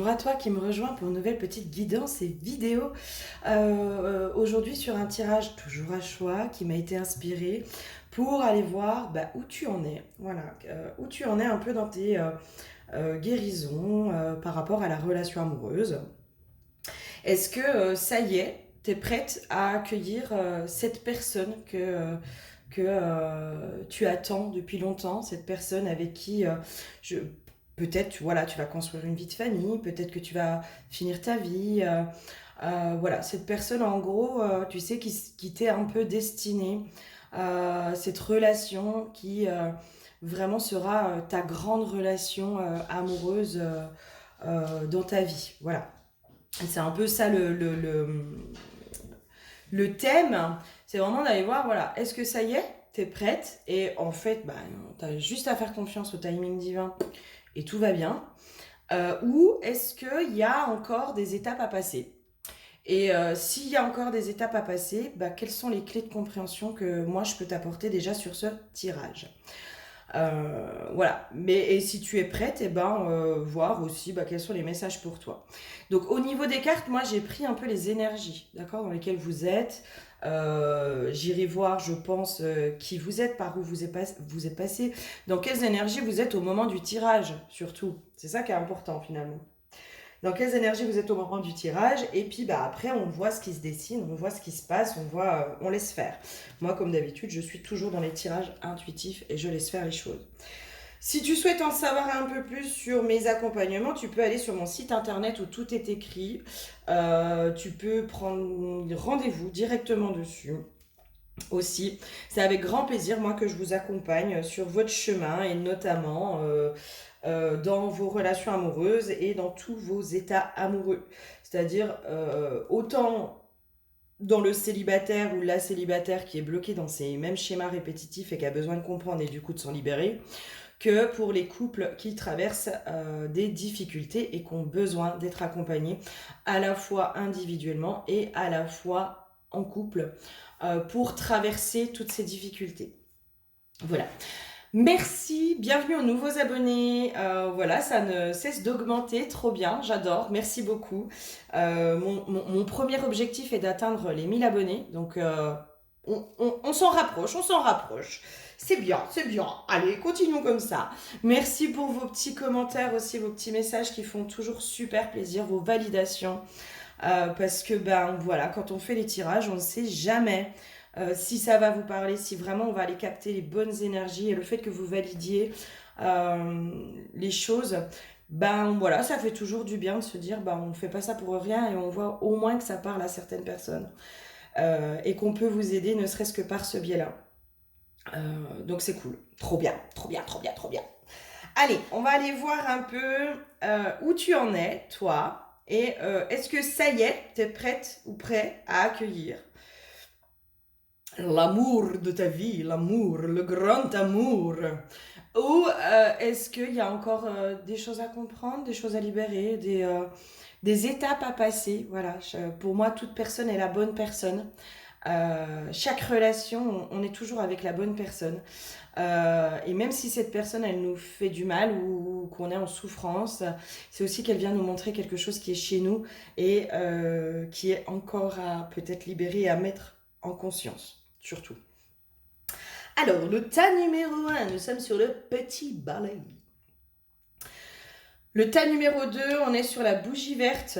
Bonjour à toi qui me rejoins pour une nouvelle petite guidance et vidéo. Aujourd'hui sur un tirage toujours à choix qui m'a été inspiré pour aller voir où tu en es. Voilà, où tu en es un peu dans tes guérisons par rapport à la relation amoureuse. Est-ce que ça y est, tu es prête à accueillir cette personne que tu attends depuis longtemps, cette personne avec qui je, peut-être voilà, tu vas construire une vie de famille, peut-être que tu vas finir ta vie. Voilà, cette personne en gros, tu sais, qui t'est un peu destinée, cette relation qui vraiment sera ta grande relation amoureuse dans ta vie. Voilà. C'est un peu ça le thème, c'est vraiment d'aller voir, voilà, est-ce que ça y est, t'es prête? Et en fait, t'as juste à faire confiance au timing divin et tout va bien. Ou est-ce qu'il y a encore des étapes à passer? Et s'il y a encore des étapes à passer, quelles sont les clés de compréhension que moi je peux t'apporter déjà sur ce tirage? Voilà. Mais et si tu es prête, voir aussi quels sont les messages pour toi. Donc au niveau des cartes, moi j'ai pris un peu les énergies, d'accord, dans lesquelles vous êtes. J'irai voir, je pense, qui vous êtes, par où vous êtes passé, dans quelles énergies vous êtes au moment du tirage, surtout. C'est ça qui est important finalement. Dans quelles énergies vous êtes au moment du tirage, et puis après on voit ce qui se dessine, on voit ce qui se passe, on laisse faire. Moi comme d'habitude je suis toujours dans les tirages intuitifs et je laisse faire les choses. Si tu souhaites en savoir un peu plus sur mes accompagnements, tu peux aller sur mon site internet où tout est écrit. Tu peux prendre rendez-vous directement dessus aussi. C'est avec grand plaisir, moi, que je vous accompagne sur votre chemin et notamment dans vos relations amoureuses et dans tous vos états amoureux. C'est-à-dire autant dans le célibataire ou la célibataire qui est bloquée dans ces mêmes schémas répétitifs et qui a besoin de comprendre et du coup de s'en libérer, que pour les couples qui traversent des difficultés et qui ont besoin d'être accompagnés à la fois individuellement et à la fois en couple pour traverser toutes ces difficultés. Voilà. Merci, bienvenue aux nouveaux abonnés. Voilà, ça ne cesse d'augmenter, trop bien, j'adore, merci beaucoup. Mon premier objectif est d'atteindre les 1000 abonnés, donc on s'en rapproche, on s'en rapproche. C'est bien, c'est bien. Allez, continuons comme ça. Merci pour vos petits commentaires aussi, vos petits messages qui font toujours super plaisir, vos validations. Parce que voilà, quand on fait les tirages, on ne sait jamais si ça va vous parler, si vraiment on va aller capter les bonnes énergies et le fait que vous validiez les choses, voilà, ça fait toujours du bien de se dire on ne fait pas ça pour rien et on voit au moins que ça parle à certaines personnes et qu'on peut vous aider ne serait-ce que par ce biais-là. Donc c'est cool, trop bien, trop bien, trop bien, trop bien. Allez, on va aller voir un peu où tu en es, toi. Et est-ce que ça y est, t'es prête ou prêt à accueillir l'amour de ta vie, l'amour, le grand amour? Ou est-ce qu'il y a encore des choses à comprendre, des choses à libérer, des étapes à passer? Voilà, pour moi, toute personne est la bonne personne. Chaque relation, on est toujours avec la bonne personne. Et même si cette personne, elle nous fait du mal ou qu'on est en souffrance, c'est aussi qu'elle vient nous montrer quelque chose qui est chez nous et qui est encore à peut-être libérer et à mettre en conscience, surtout. Alors, le tas numéro 1, nous sommes sur le petit balai. Le tas numéro 2, on est sur la bougie verte.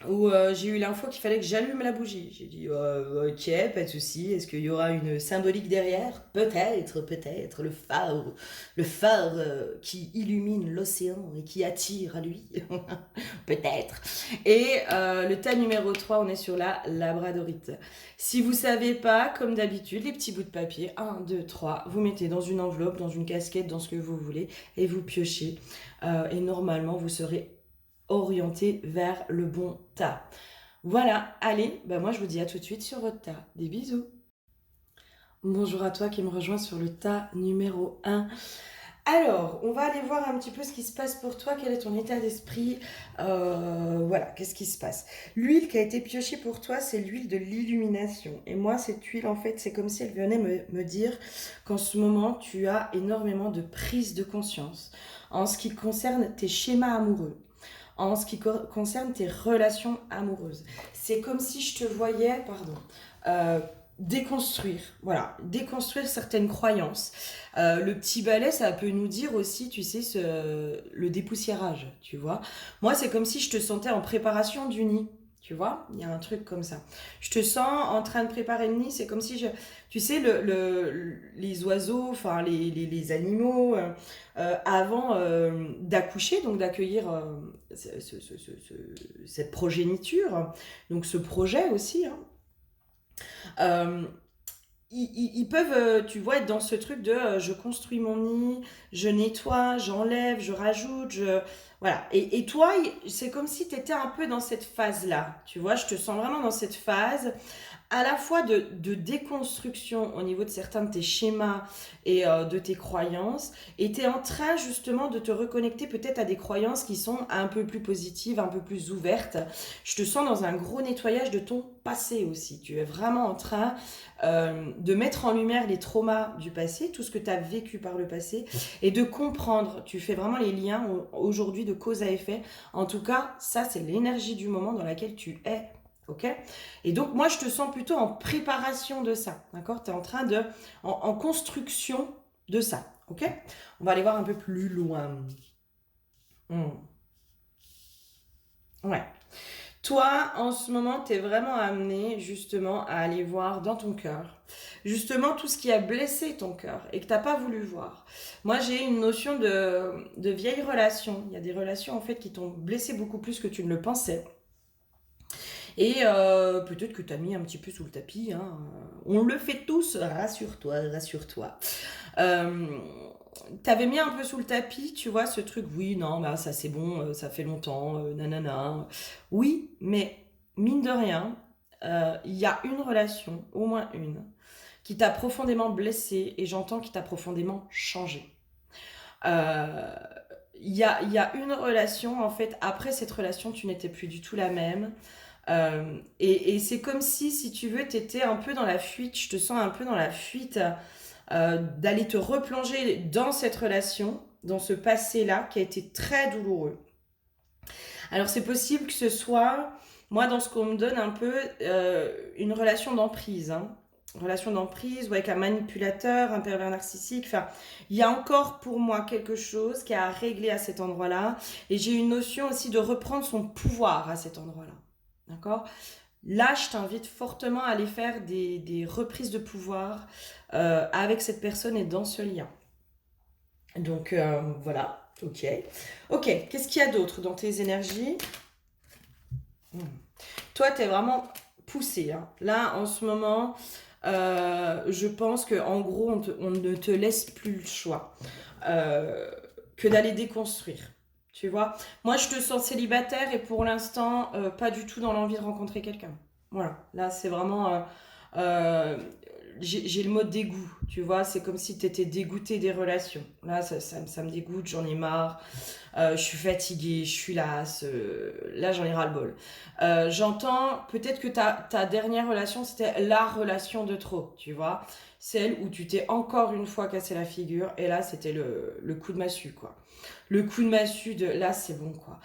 Où j'ai eu l'info qu'il fallait que j'allume la bougie. J'ai dit ok, pas de souci. Est-ce qu'il y aura une symbolique derrière? Peut-être, peut-être. Le phare qui illumine l'océan et qui attire à lui. Peut-être. Et le tas numéro 3, on est sur la labradorite. Si vous savez pas, comme d'habitude, les petits bouts de papier, 1, 2, 3, vous mettez dans une enveloppe, dans une casquette, dans ce que vous voulez, et vous piochez. Et normalement, vous serez orienté vers le bon tas. Voilà, allez, moi je vous dis à tout de suite sur votre tas. Des bisous. Bonjour à toi qui me rejoins sur le tas numéro 1. Alors, on va aller voir un petit peu ce qui se passe pour toi, quel est ton état d'esprit, voilà, qu'est-ce qui se passe. L'huile qui a été piochée pour toi, c'est l'huile de l'illumination. Et moi, cette huile, en fait, c'est comme si elle venait me dire qu'en ce moment, tu as énormément de prise de conscience en ce qui concerne tes schémas amoureux. en ce qui concerne tes relations amoureuses. C'est comme si je te voyais, déconstruire, voilà, déconstruire certaines croyances. Le petit balai, ça peut nous dire aussi, tu sais, le dépoussiérage, tu vois. Moi, c'est comme si je te sentais en préparation du nid. Tu vois, il y a un truc comme ça. Je te sens en train de préparer le nid. C'est comme si tu sais, les oiseaux, enfin les animaux, avant d'accoucher, donc d'accueillir cette progéniture, donc ce projet aussi, hein, euh, ils peuvent, tu vois, être dans ce truc de je construis mon nid, je nettoie, j'enlève, je rajoute, voilà. Et toi, c'est comme si tu étais un peu dans cette phase-là, tu vois, je te sens vraiment dans cette phase à la fois de déconstruction au niveau de certains de tes schémas et de tes croyances, et tu es en train justement de te reconnecter peut-être à des croyances qui sont un peu plus positives, un peu plus ouvertes. Je te sens dans un gros nettoyage de ton passé aussi. Tu es vraiment en train de mettre en lumière les traumas du passé, tout ce que tu as vécu par le passé, et de comprendre. Tu fais vraiment les liens aujourd'hui de cause à effet. En tout cas, ça, c'est l'énergie du moment dans laquelle tu es. Ok. Et donc, moi, je te sens plutôt en préparation de ça. D'accord. Tu es en train en construction de ça. Ok. On va aller voir un peu plus loin. Ouais. Toi, en ce moment, tu es vraiment amené justement à aller voir dans ton cœur, justement tout ce qui a blessé ton cœur et que tu n'as pas voulu voir. Moi, j'ai une notion de vieilles relations. Il y a des relations en fait qui t'ont blessé beaucoup plus que tu ne le pensais. Et peut-être que tu as mis un petit peu sous le tapis, hein. On le fait tous, rassure-toi, rassure-toi. Euh, T'avais mis un peu sous le tapis, tu vois, ce truc, oui, non, bah ça c'est bon, ça fait longtemps, nanana. Oui, mais mine de rien, il y a une relation, au moins une, qui t'a profondément blessé et j'entends qui t'a profondément changé. Euh, il y a une relation, en fait, après cette relation, tu n'étais plus du tout la même. Et c'est comme si tu veux, t'étais un peu dans la fuite, je te sens un peu dans la fuite d'aller te replonger dans cette relation, dans ce passé-là qui a été très douloureux. Alors c'est possible que ce soit, moi dans ce qu'on me donne un peu, une relation d'emprise, hein. Relation d'emprise ou avec un manipulateur, un pervers narcissique. Enfin, il y a encore pour moi quelque chose qui a à régler à cet endroit-là. Et j'ai une notion aussi de reprendre son pouvoir à cet endroit-là. D'accord. Là, je t'invite fortement à aller faire des reprises de pouvoir avec cette personne et dans ce lien. Donc voilà, ok. Ok, qu'est-ce qu'il y a d'autre dans tes énergies? Hmm. Toi, tu es vraiment poussé, hein. Là, en ce moment, je pense qu'en gros, on ne te laisse plus le choix que d'aller déconstruire. Tu vois, moi je te sens célibataire et pour l'instant pas du tout dans l'envie de rencontrer quelqu'un. Voilà, là c'est vraiment euh, j'ai le mot dégoût, tu vois, c'est comme si tu étais dégoûté des relations. Là ça me dégoûte, j'en ai marre, je suis fatiguée, je suis lasse, là j'en ai ras-le-bol. J'entends peut-être que ta dernière relation c'était la relation de trop, tu vois, celle où tu t'es encore une fois cassé la figure et là c'était le coup de massue quoi. Le coup de massue de là c'est bon quoi.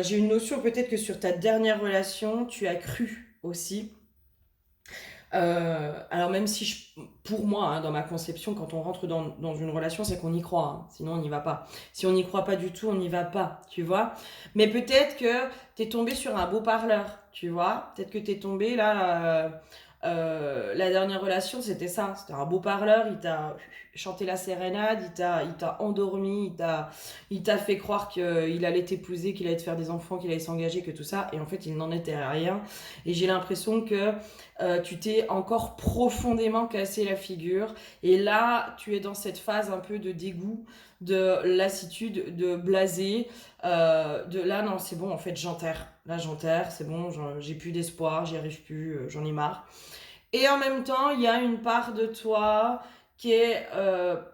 J'ai une notion peut-être que sur ta dernière relation tu as cru aussi. Alors même si pour moi, hein, dans ma conception, quand on rentre dans une relation, c'est qu'on y croit, hein. Sinon on n'y va pas. Si on n'y croit pas du tout, on n'y va pas, tu vois. Mais peut-être que t'es tombé sur un beau parleur, tu vois. Peut-être que t'es tombé là. La dernière relation, c'était ça. C'était un beau parleur. Il t'a chanté la sérénade, il t'a endormi, il t'a fait croire qu'il allait t'épouser, qu'il allait te faire des enfants, qu'il allait s'engager, que tout ça. Et en fait, il n'en était rien. Et j'ai l'impression que tu t'es encore profondément cassé la figure. Et là, tu es dans cette phase un peu de dégoût, de lassitude, de blasé. De là, non, c'est bon, en fait, j'enterre. Là, j'enterre, c'est bon, j'ai plus d'espoir, j'y arrive plus, j'en ai marre. Et en même temps, il y a une part de toi qui est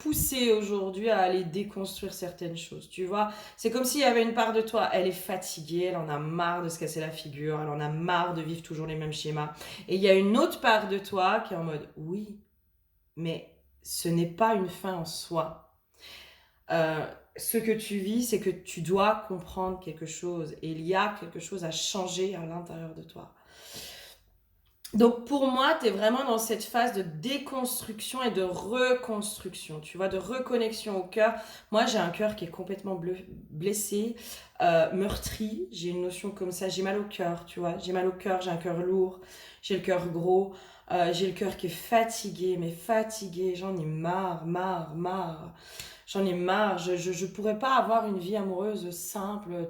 poussée aujourd'hui à aller déconstruire certaines choses, tu vois. C'est comme s'il y avait une part de toi, elle est fatiguée, elle en a marre de se casser la figure, elle en a marre de vivre toujours les mêmes schémas. Et il y a une autre part de toi qui est en mode, oui, mais ce n'est pas une fin en soi. ce que tu vis, c'est que tu dois comprendre quelque chose et il y a quelque chose à changer à l'intérieur de toi. Donc pour moi, tu es vraiment dans cette phase de déconstruction et de reconstruction, tu vois, de reconnexion au cœur. Moi, j'ai un cœur qui est complètement blessé, meurtri. J'ai une notion comme ça, j'ai mal au cœur, tu vois. J'ai mal au cœur, j'ai un cœur lourd, j'ai le cœur gros, j'ai le cœur qui est fatigué, mais fatigué, j'en ai marre, marre, marre. J'en ai marre, je pourrais pas avoir une vie amoureuse simple,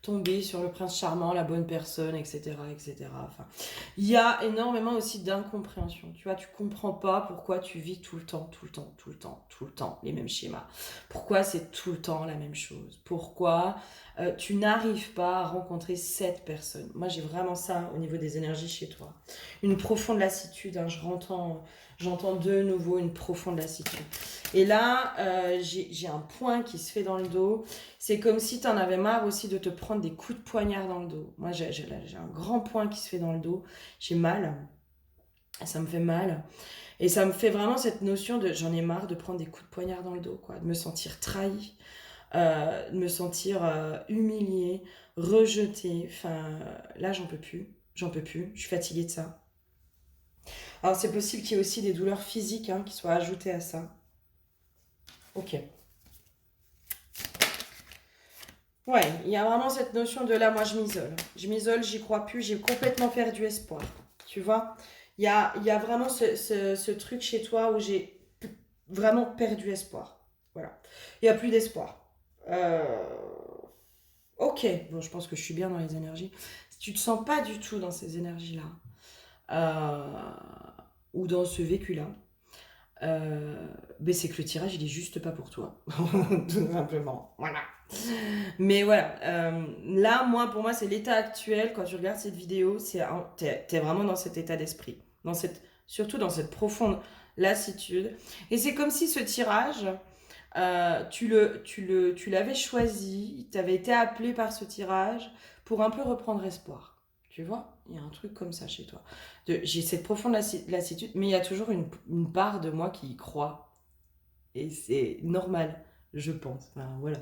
tomber sur le prince charmant, la bonne personne, etc., etc. Enfin, il y a énormément aussi d'incompréhension. Tu vois, tu comprends pas pourquoi tu vis tout le temps, tout le temps, tout le temps, tout le temps les mêmes schémas. Pourquoi c'est tout le temps la même chose. Pourquoi tu n'arrives pas à rencontrer cette personne. Moi, j'ai vraiment ça au niveau des énergies chez toi. Une profonde lassitude, hein, j'entends de nouveau une profonde lassitude. Et là, j'ai un point qui se fait dans le dos. C'est comme si tu en avais marre aussi de te prendre des coups de poignard dans le dos. Moi, j'ai un grand point qui se fait dans le dos. J'ai mal. Ça me fait mal. Et ça me fait vraiment cette notion de j'en ai marre de prendre des coups de poignard dans le dos, quoi. De me sentir trahi, de me sentir humiliée, rejetée. Enfin, là, j'en peux plus. J'en peux plus. Je suis fatiguée de ça. Alors, c'est possible qu'il y ait aussi des douleurs physiques qui soient ajoutées à ça. Ok. Ouais, il y a vraiment cette notion de là, moi je m'isole. Je m'isole, j'y crois plus, j'ai complètement perdu espoir. Tu vois, il y a vraiment ce truc chez toi où j'ai vraiment perdu espoir. Voilà. Il n'y a plus d'espoir. Euh, Ok, bon, je pense que je suis bien dans les énergies. Si tu te sens pas du tout dans ces énergies-là, ou dans ce vécu-là, ben c'est que le tirage, il est juste pas pour toi. Tout simplement. Voilà. Mais voilà, là, pour moi, c'est l'état actuel. Quand tu regardes cette vidéo, t'es vraiment dans cet état d'esprit. Surtout dans cette profonde lassitude. Et c'est comme si ce tirage, tu l'avais choisi, tu avais été appelé par ce tirage pour un peu reprendre espoir. Tu vois, il y a un truc comme ça chez toi. J'ai cette profonde lassitude, mais il y a toujours une part de moi qui y croit. Et c'est normal, je pense. Enfin, voilà.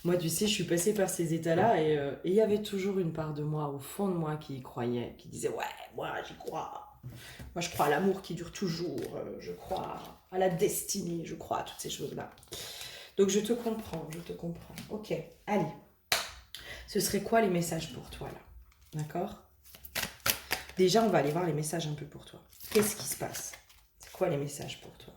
Moi, tu sais, je suis passée par ces états-là et il y avait toujours une part de moi, au fond de moi, qui y croyait, qui disait ouais, moi, j'y crois. Moi, je crois à l'amour qui dure toujours. Je crois à la destinée. Je crois à toutes ces choses-là. Donc, je te comprends, je te comprends. Ok, allez. Ce serait quoi les messages pour toi, là? D'accord? Déjà, on va aller voir les messages un peu pour toi. Qu'est-ce qui se passe? C'est quoi les messages pour toi?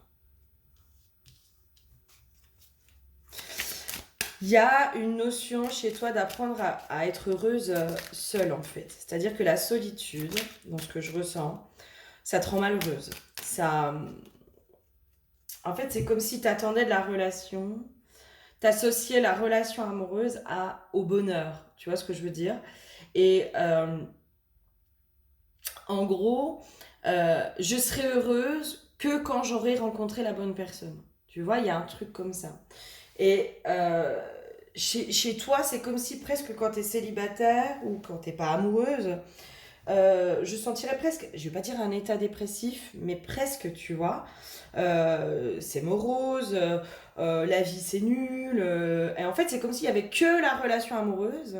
Il y a une notion chez toi d'apprendre à être heureuse seule, en fait. C'est-à-dire que la solitude, dans ce que je ressens, ça te rend malheureuse. En fait, c'est comme si tu attendais de la relation, t'associais la relation amoureuse au bonheur. Tu vois ce que je veux dire? Et en gros, je serai heureuse que quand j'aurai rencontré la bonne personne. Tu vois, il y a un truc comme ça. Et chez toi, c'est comme si presque quand tu es célibataire ou quand tu n'es pas amoureuse, je sentirais presque, je vais pas dire un état dépressif, mais presque, tu vois. C'est morose, la vie c'est nul. Et en fait, c'est comme s'il y avait que la relation amoureuse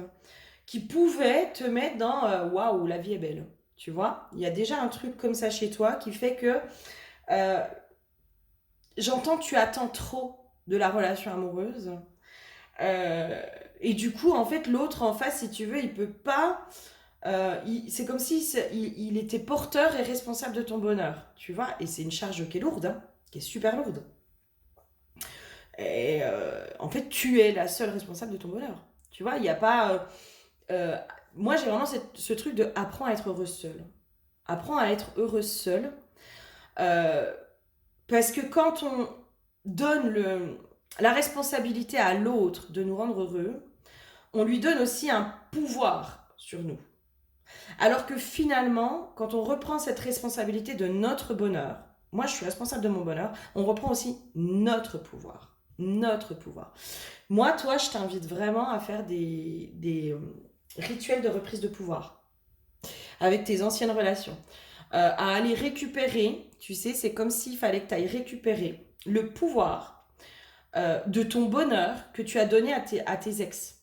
qui pouvait te mettre dans waouh, la vie est belle. Tu vois, il y a déjà un truc comme ça chez toi qui fait que euh, j'entends que tu attends trop de la relation amoureuse. Euh, et du coup, en fait, l'autre en face, si tu veux, il peut pas. C'est comme si il était porteur et responsable de ton bonheur, tu vois. Et c'est une charge qui est lourde, qui est super lourde. Et en fait, tu es la seule responsable de ton bonheur. Tu vois, il n'y a pas. Euh, moi, j'ai vraiment ce truc de apprends à être heureuse seule. Apprends à être heureuse seule. Euh, Parce que quand on donne la responsabilité à l'autre de nous rendre heureux, on lui donne aussi un pouvoir sur nous. Alors que finalement, quand on reprend cette responsabilité de notre bonheur, moi je suis responsable de mon bonheur, on reprend aussi notre pouvoir. Notre pouvoir. Moi, toi, je t'invite vraiment à faire des rituels de reprise de pouvoir avec tes anciennes relations. À aller récupérer, tu sais, c'est comme s'il fallait que tu ailles récupérer le pouvoir de ton bonheur que tu as donné à tes ex.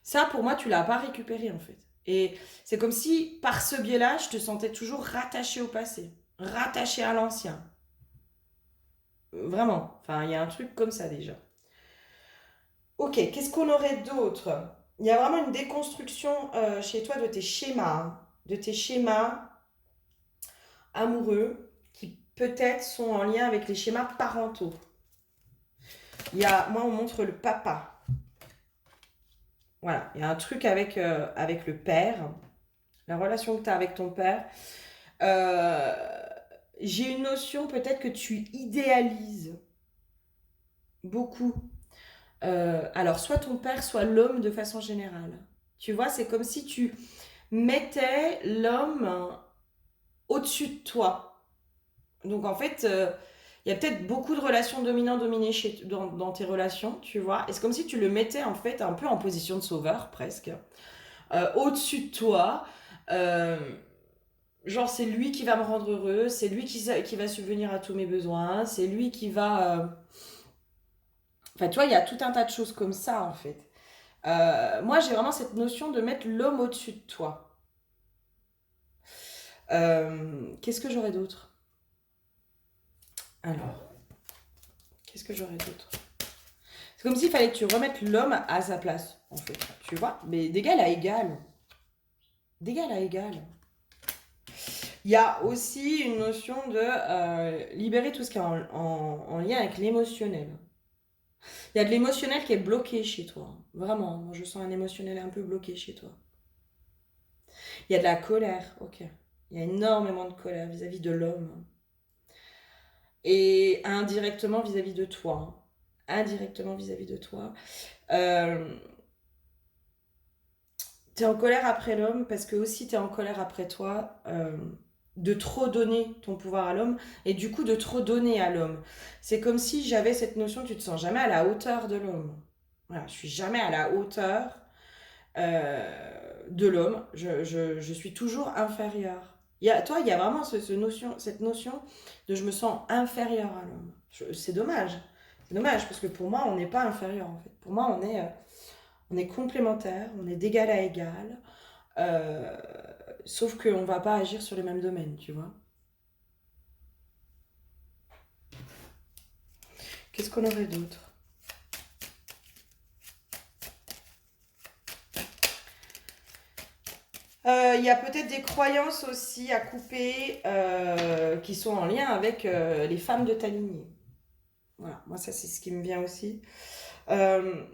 Ça, pour moi, tu l'as pas récupéré en fait. Et c'est comme si, par ce biais-là, je te sentais toujours rattaché au passé, rattaché à l'ancien. Vraiment. Enfin, il y a un truc comme ça déjà. Ok, qu'est-ce qu'on aurait d'autre? Il y a vraiment une déconstruction chez toi de tes schémas, hein, de tes schémas amoureux qui peut-être sont en lien avec les schémas parentaux. Moi, on montre le papa. Voilà, il y a un truc avec le père, la relation que tu as avec ton père. Euh, j'ai une notion peut-être que tu idéalises beaucoup. Alors, soit ton père, soit l'homme de façon générale. Tu vois, c'est comme si tu mettais l'homme au-dessus de toi. Donc, en fait, il y a peut-être beaucoup de relations dominant-dominé dans tes relations, tu vois. Et c'est comme si tu le mettais, en fait, un peu en position de sauveur, presque, au-dessus de toi. Euh, Genre, c'est lui qui va me rendre heureux, c'est lui qui va subvenir à tous mes besoins, c'est lui qui va... Enfin, tu vois, il y a tout un tas de choses comme ça, en fait. Moi, j'ai vraiment cette notion de mettre l'homme au-dessus de toi. Qu'est-ce que j'aurais d'autre? Alors, qu'est-ce que j'aurais d'autre? C'est comme s'il fallait que tu remettes l'homme à sa place, en fait. Tu vois? Mais d'égal à égal. D'égal à égal. Il y a aussi une notion de libérer tout ce qui est en lien avec l'émotionnel. Il y a de l'émotionnel qui est bloqué chez toi. Vraiment, moi je sens un émotionnel un peu bloqué chez toi. Il y a de la colère, ok. Il y a énormément de colère vis-à-vis de l'homme. Et indirectement vis-à-vis de toi. Indirectement vis-à-vis de toi. Euh, T'es en colère après l'homme parce que aussi t'es en colère après toi de trop donner ton pouvoir à l'homme et du coup de trop donner à l'homme. C'est comme si j'avais cette notion, tu te sens jamais à la hauteur de l'homme. Voilà, je suis jamais à la hauteur de l'homme. Je suis toujours inférieure. Toi, il y a vraiment cette notion de je me sens inférieure à l'homme. C'est dommage. C'est dommage parce que pour moi, on n'est pas inférieur en fait. Pour moi, on est complémentaires, on est d'égal à égal. Euh, Sauf qu'on ne va pas agir sur les mêmes domaines, tu vois. Qu'est-ce qu'on aurait d'autre? Il y a peut-être des croyances aussi à couper qui sont en lien avec les femmes de ta lignée. Voilà, moi ça c'est ce qui me vient aussi. Euh,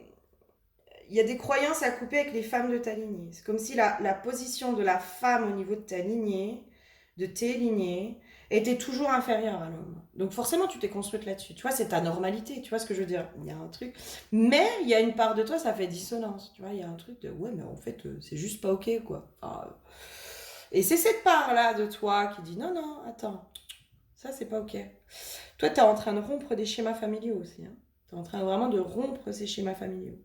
Il y a des croyances à couper avec les femmes de ta lignée. C'est comme si la position de la femme au niveau de ta lignée, de tes lignées, était toujours inférieure à l'homme. Donc forcément, tu t'es construite là-dessus. Tu vois, c'est ta normalité. Tu vois ce que je veux dire? Il y a un truc. Mais il y a une part de toi, ça fait dissonance. Tu vois, il y a un truc de ouais, mais en fait, c'est juste pas OK, quoi. Enfin, et c'est cette part-là de toi qui dit non, non, attends, ça, c'est pas OK. Toi, tu es en train de rompre des schémas familiaux aussi. Hein. Tu es en train vraiment de rompre ces schémas familiaux.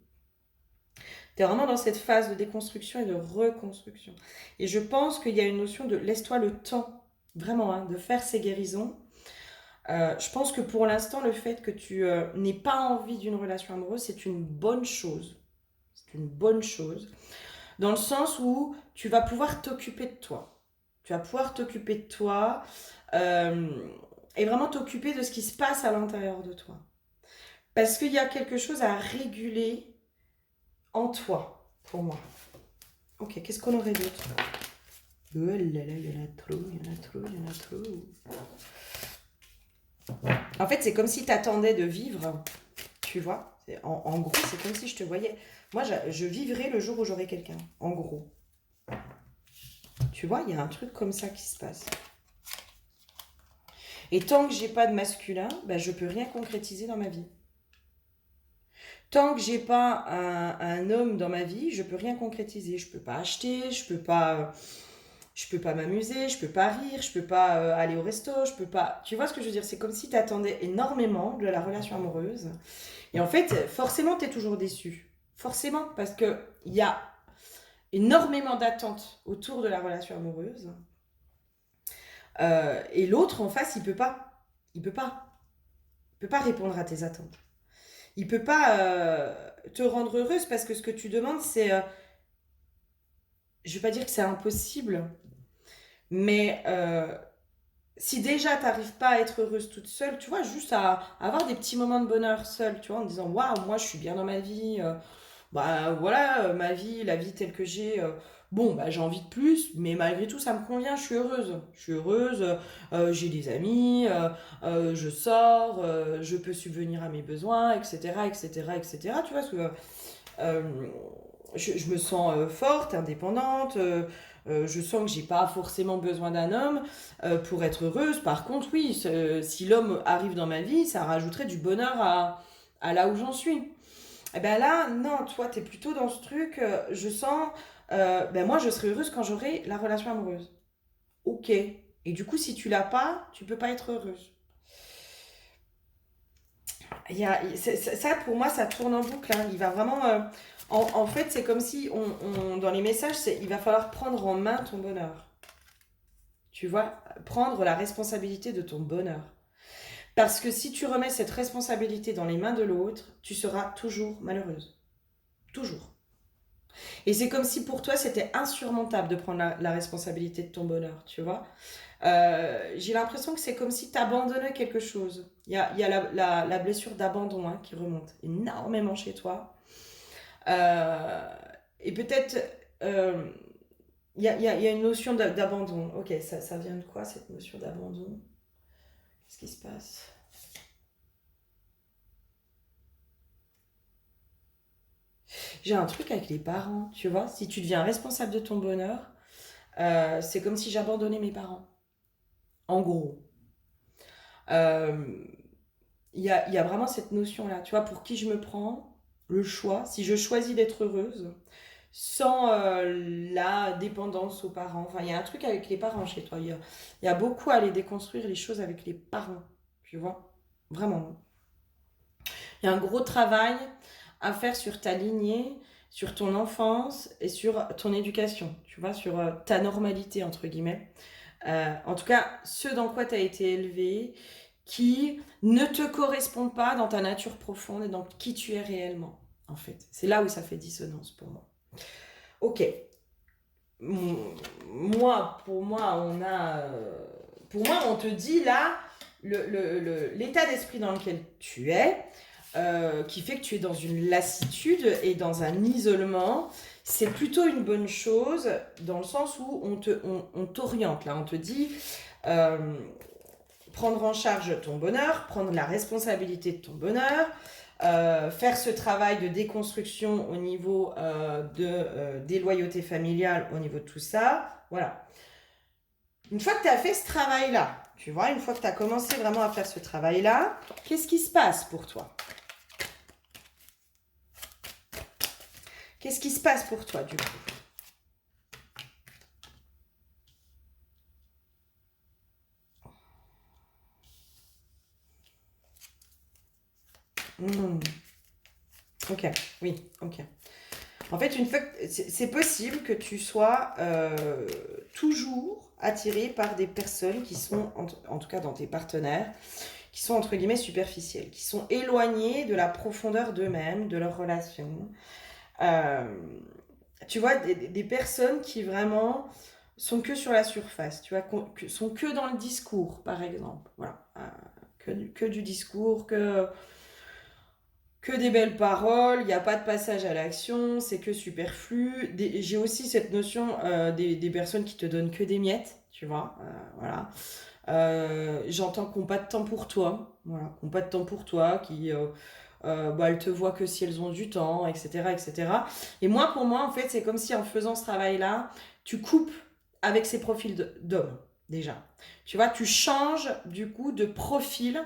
Tu es vraiment dans cette phase de déconstruction et de reconstruction. Et je pense qu'il y a une notion de laisse-toi le temps, vraiment, hein, de faire ces guérisons. Je pense que pour l'instant, le fait que tu n'aies pas envie d'une relation amoureuse, c'est une bonne chose. C'est une bonne chose. Dans le sens où tu vas pouvoir t'occuper de toi. Tu vas pouvoir t'occuper de toi euh, et vraiment t'occuper de ce qui se passe à l'intérieur de toi. Parce qu'il y a quelque chose à réguler en toi, pour moi. Ok, qu'est-ce qu'on aurait d'autre? Oh là là, il y en a trop, il y en a trop, il y en a trop. En fait, c'est comme si tu attendais de vivre, tu vois. En gros, c'est comme si je te voyais. Moi, je vivrais le jour où j'aurai quelqu'un, en gros. Tu vois, il y a un truc comme ça qui se passe. Et tant que j'ai pas de masculin, ben, je peux rien concrétiser dans ma vie. Tant que j'ai pas un homme dans ma vie, je peux rien concrétiser. Je peux pas acheter, je peux pas m'amuser, je peux pas rire, je peux pas aller au resto, je peux pas. Tu vois ce que je veux dire? C'est comme si tu attendais énormément de la relation amoureuse. Et en fait, forcément, tu es toujours déçu. Forcément, parce que il y a énormément d'attentes autour de la relation amoureuse. Et l'autre en face, il peut pas. Il peut pas. Il peut pas répondre à tes attentes. il peut pas te rendre heureuse parce que ce que tu demandes, c'est, je vais pas dire que c'est impossible, mais si déjà t'arrives pas à être heureuse toute seule, tu vois, juste à avoir des petits moments de bonheur seule, tu vois, en te disant waouh, moi je suis bien dans ma vie, bah voilà, ma vie, la vie telle que j'ai, bon, bah j'ai envie de plus, mais malgré tout ça me convient, je suis heureuse. Je suis heureuse, j'ai des amis, je sors, je peux subvenir à mes besoins, etc., etc., etc., tu vois, parce que euh, je me sens forte, indépendante. Je sens que j'ai pas forcément besoin d'un homme pour être heureuse. Par contre, oui, si l'homme arrive dans ma vie, ça rajouterait du bonheur à là où j'en suis. Et ben là, non, toi, t'es plutôt dans ce truc. Je sens, ben moi, je serai heureuse quand j'aurai la relation amoureuse. Ok. Et du coup, si tu l'as pas, tu peux pas être heureuse. Ça, pour moi, ça tourne en boucle, hein. Il va vraiment. En fait, c'est comme si dans les messages, il va falloir prendre en main ton bonheur. Tu vois, prendre la responsabilité de ton bonheur. Parce que si tu remets cette responsabilité dans les mains de l'autre, tu seras toujours malheureuse. Toujours. Et c'est comme si pour toi, c'était insurmontable de prendre la responsabilité de ton bonheur, tu vois. J'ai l'impression que c'est comme si tu abandonnais quelque chose. Il y a la blessure d'abandon, hein, qui remonte énormément chez toi. Euh, et peut-être, euh, il y a une notion d'abandon. Ok, ça vient de quoi cette notion d'abandon? Qu'est-ce qui se passe? J'ai un truc avec les parents, tu vois. Si tu deviens responsable de ton bonheur, c'est comme si j'abandonnais mes parents. En gros. Euh, il y a vraiment cette notion-là. Tu vois, pour qui je me prends, le choix. Si je choisis d'être heureuse, sans la dépendance aux parents. Enfin, il y a un truc avec les parents chez toi. Il y a beaucoup à aller déconstruire les choses avec les parents. Tu vois? Vraiment. Il y a un gros travail à faire sur ta lignée, sur ton enfance et sur ton éducation. Tu vois, sur ta normalité, entre guillemets. En tout cas, ce dans quoi tu as été élevé, qui ne te correspond pas dans ta nature profonde et dans qui tu es réellement, en fait. C'est là où ça fait dissonance pour moi. Ok. Pour moi, pour moi, on te dit là l'état d'esprit dans lequel tu es, qui fait que tu es dans une lassitude et dans un isolement. C'est plutôt une bonne chose dans le sens où on t'oriente là, on te dit euh, prendre en charge ton bonheur, prendre la responsabilité de ton bonheur, faire ce travail de déconstruction au niveau des loyautés familiales, au niveau de tout ça. Voilà. Une fois que tu as fait ce travail-là, tu vois, une fois que tu as commencé vraiment à faire ce travail-là, qu'est-ce qui se passe pour toi? Qu'est-ce qui se passe pour toi, du coup? Hmm. Ok, oui, ok. En fait, une fois que c'est possible que tu sois toujours attiré par des personnes qui sont, en tout cas dans tes partenaires, qui sont entre guillemets superficielles, qui sont éloignées de la profondeur d'eux-mêmes, de leurs relations. Euh, Tu vois, des personnes qui vraiment sont que sur la surface, tu vois, sont que dans le discours, par exemple. Voilà. Que du discours, que des belles paroles, il n'y a pas de passage à l'action, c'est que superflu. J'ai aussi cette notion des personnes qui te donnent que des miettes, tu vois. Voilà. J'entends qu'on n'a pas de temps pour toi, voilà, qu'on n'a pas de temps pour toi, bah, elles te voient que si elles ont du temps, etc., etc. Et moi, pour moi, en fait, c'est comme si en faisant ce travail-là, tu coupes avec ces profils d'hommes, déjà. Tu vois, tu changes du coup de profil.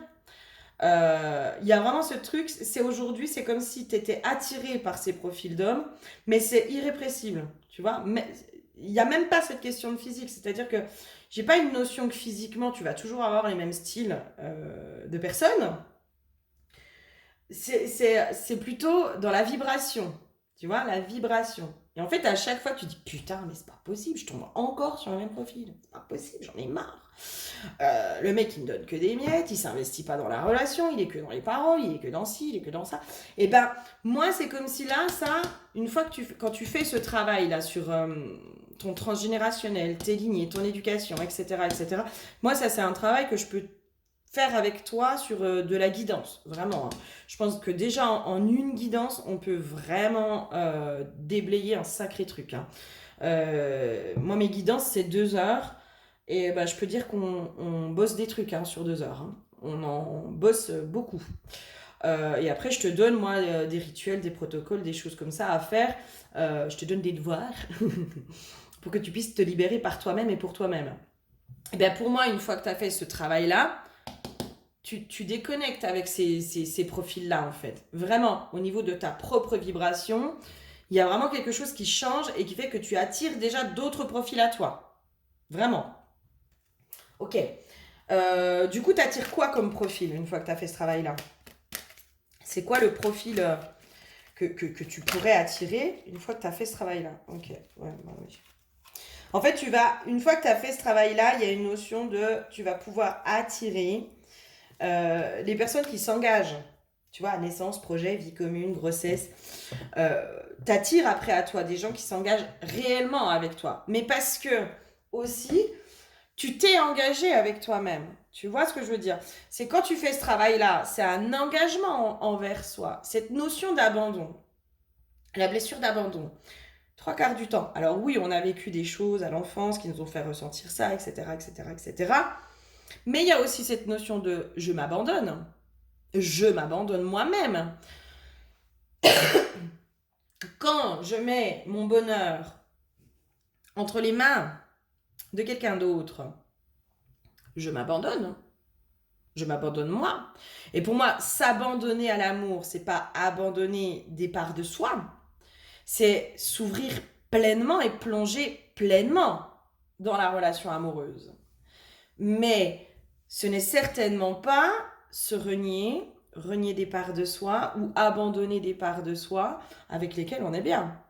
Il y a vraiment ce truc, c'est aujourd'hui, c'est comme si tu étais attiré par ces profils d'hommes, mais c'est irrépressible, tu vois. Mais il n'y a même pas cette question de physique, c'est-à-dire que j'ai pas une notion que physiquement tu vas toujours avoir les mêmes styles de personnes. C'est plutôt dans la vibration, tu vois, la vibration. Et en fait, à chaque fois, tu dis, putain, mais c'est pas possible, je tombe encore sur le même profil. C'est pas possible, j'en ai marre. Le mec, il me donne que des miettes, il s'investit pas dans la relation, il est que dans les paroles, il est que dans ci, il est que dans ça. Et ben, moi, c'est comme si là, ça, une fois que quand tu fais ce travail-là sur ton transgénérationnel, tes lignées, ton éducation, etc., etc., moi, ça, c'est un travail que je peux faire avec toi sur de la guidance, vraiment. Hein. Je pense que déjà, en une guidance, on peut vraiment déblayer un sacré truc. Hein. Moi, mes guidances, c'est 2 heures. Et bah, je peux dire qu'on bosse des trucs hein, sur 2 heures. Hein. On en bosse beaucoup. Et après, je te donne, moi, des rituels, des protocoles, des choses comme ça à faire. Je te donne des devoirs pour que tu puisses te libérer par toi-même et pour toi-même. Et bien, pour moi, une fois que tu as fait ce travail-là, tu déconnectes avec ces profils-là, en fait. Vraiment, au niveau de ta propre vibration, il y a vraiment quelque chose qui change et qui fait que tu attires déjà d'autres profils à toi. Vraiment. Ok. Du coup, tu attires quoi comme profil une fois que tu as fait ce travail-là? C'est quoi le profil que tu pourrais attirer une fois que tu as fait ce travail-là? Ok. Ouais, bah oui. En fait, une fois que tu as fait ce travail-là, il y a une notion de tu vas pouvoir attirer les personnes qui s'engagent. Tu vois, naissance, projet, vie commune, grossesse. T'attires après à toi des gens qui s'engagent réellement avec toi. Mais parce que aussi, tu t'es engagé avec toi-même. Tu vois ce que je veux dire? C'est quand tu fais ce travail-là, c'est un engagement envers soi. Cette notion d'abandon, la blessure d'abandon, 3/4 du temps. Alors oui, on a vécu des choses à l'enfance qui nous ont fait ressentir ça, etc., etc., etc. Mais il y a aussi cette notion de je m'abandonne. Je m'abandonne moi-même. Quand je mets mon bonheur entre les mains de quelqu'un d'autre, je m'abandonne. Je m'abandonne moi. Et pour moi, s'abandonner à l'amour, c'est pas abandonner des parts de soi, c'est s'ouvrir pleinement et plonger pleinement dans la relation amoureuse. Mais ce n'est certainement pas se renier des parts de soi ou abandonner des parts de soi avec lesquelles on est bien.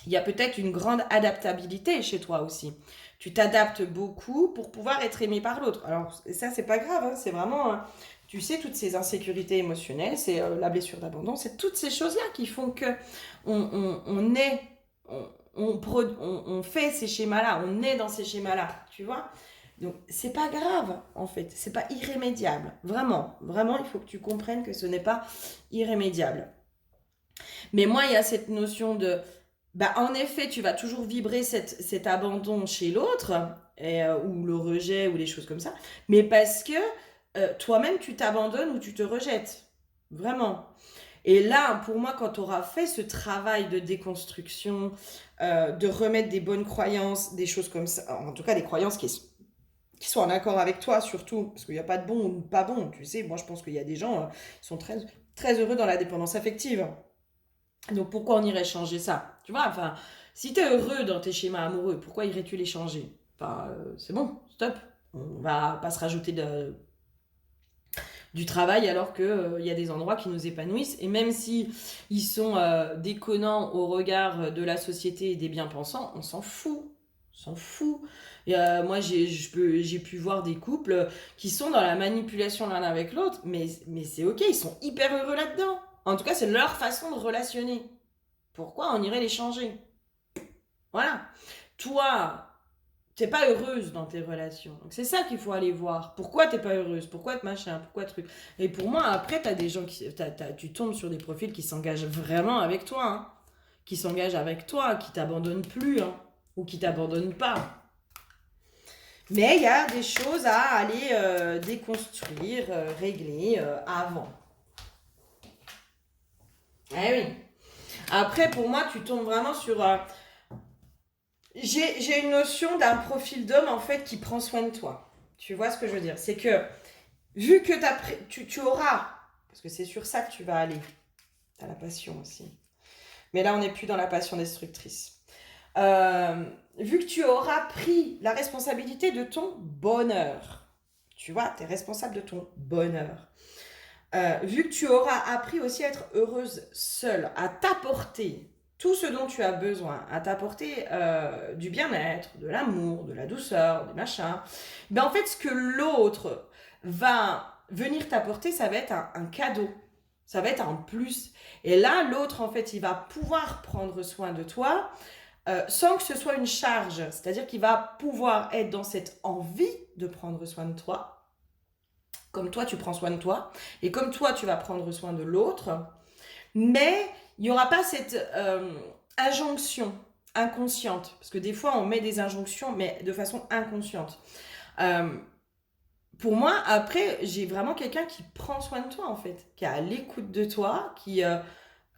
Il y a peut-être une grande adaptabilité chez toi aussi. Tu t'adaptes beaucoup pour pouvoir être aimé par l'autre. Alors ça, c'est pas grave, hein, c'est vraiment, tu sais, toutes ces insécurités émotionnelles, c'est la blessure d'abandon, c'est toutes ces choses-là qui font que on est, on fait ces schémas-là, on est dans ces schémas-là, tu vois. Donc c'est pas grave en fait, c'est pas irrémédiable. Vraiment, vraiment, il faut que tu comprennes que ce n'est pas irrémédiable. Mais moi, il y a cette notion de bah, en effet, tu vas toujours vibrer cet abandon chez l'autre, ou le rejet, ou les choses comme ça, mais parce que toi-même, tu t'abandonnes ou tu te rejettes. Vraiment. Et là, pour moi, quand tu auras fait ce travail de déconstruction, de remettre des bonnes croyances, des choses comme ça, en tout cas des croyances qui sont en accord avec toi surtout, parce qu'il n'y a pas de bon ou pas bon, tu sais, moi je pense qu'il y a des gens qui sont très, très heureux dans la dépendance affective. Donc pourquoi on irait changer ça? Tu vois, enfin, si t'es heureux dans tes schémas amoureux, pourquoi irais-tu les changer? Enfin, c'est bon, stop. On va pas se rajouter du travail alors que y a des endroits qui nous épanouissent. Et même si ils sont déconnants au regard de la société et des bien-pensants, on s'en fout. On s'en fout. Et, moi, j'ai pu voir des couples qui sont dans la manipulation l'un avec l'autre, mais c'est ok, ils sont hyper heureux là-dedans. En tout cas, c'est leur façon de relationner. Pourquoi on irait les changer? Voilà. Toi, t'es pas heureuse dans tes relations. Donc c'est ça qu'il faut aller voir. Pourquoi t'es pas heureuse? Pourquoi machin? Pourquoi truc? Et pour moi, après, t'as des gens tu tombes sur des profils qui s'engagent vraiment avec toi. Hein. Qui s'engagent avec toi, qui t'abandonnent plus. Hein, ou qui t'abandonnent pas. Mais il y a des choses à aller déconstruire, régler avant. Eh oui. Après, pour moi, tu tombes vraiment sur... j'ai une notion d'un profil d'homme, en fait, qui prend soin de toi. Tu vois ce que je veux dire? C'est que, vu que tu auras... Parce que c'est sur ça que tu vas aller. T'as la passion aussi. Mais là, on n'est plus dans la passion destructrice. Vu que tu auras pris la responsabilité de ton bonheur. Tu vois, tu es responsable de ton bonheur. Vu que tu auras appris aussi à être heureuse seule, à t'apporter tout ce dont tu as besoin, à t'apporter du bien-être, de l'amour, de la douceur, des machins, ben en fait, ce que l'autre va venir t'apporter, ça va être un cadeau. Ça va être un plus. Et là, l'autre, en fait, il va pouvoir prendre soin de toi sans que ce soit une charge. C'est-à-dire qu'il va pouvoir être dans cette envie de prendre soin de toi, comme toi, tu prends soin de toi, et comme toi, tu vas prendre soin de l'autre. Mais il n'y aura pas cette injonction inconsciente. Parce que des fois, on met des injonctions, mais de façon inconsciente. Euh, pour moi, après, j'ai vraiment quelqu'un qui prend soin de toi, en fait, qui est à l'écoute de toi, qui...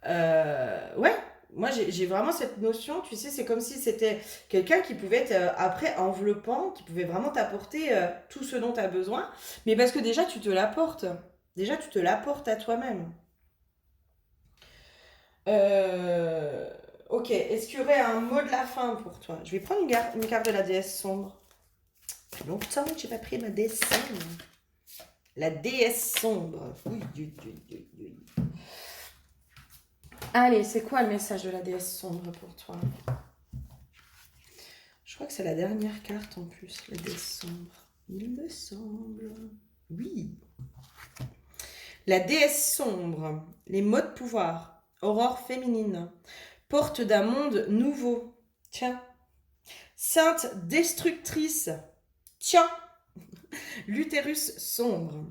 ouais, moi, j'ai vraiment cette notion, tu sais, c'est comme si c'était quelqu'un qui pouvait être, après, enveloppant, qui pouvait vraiment t'apporter tout ce dont tu as besoin, mais parce que déjà, tu te l'apportes. Déjà, tu te l'apportes à toi-même. Euh, ok, est-ce qu'il y aurait un mot de la fin pour toi? Je vais prendre une carte de la déesse sombre. Ça fait longtemps que j'ai pas pris ma déesse sombre. La déesse sombre. Oui, oui, oui, oui, oui. Allez, c'est quoi le message de la déesse sombre pour toi? Je crois que c'est la dernière carte en plus, la déesse sombre. Il me semble. Oui. La déesse sombre, les mots de pouvoir, aurore féminine, porte d'un monde nouveau. Tiens. Sainte destructrice. Tiens. L'utérus sombre.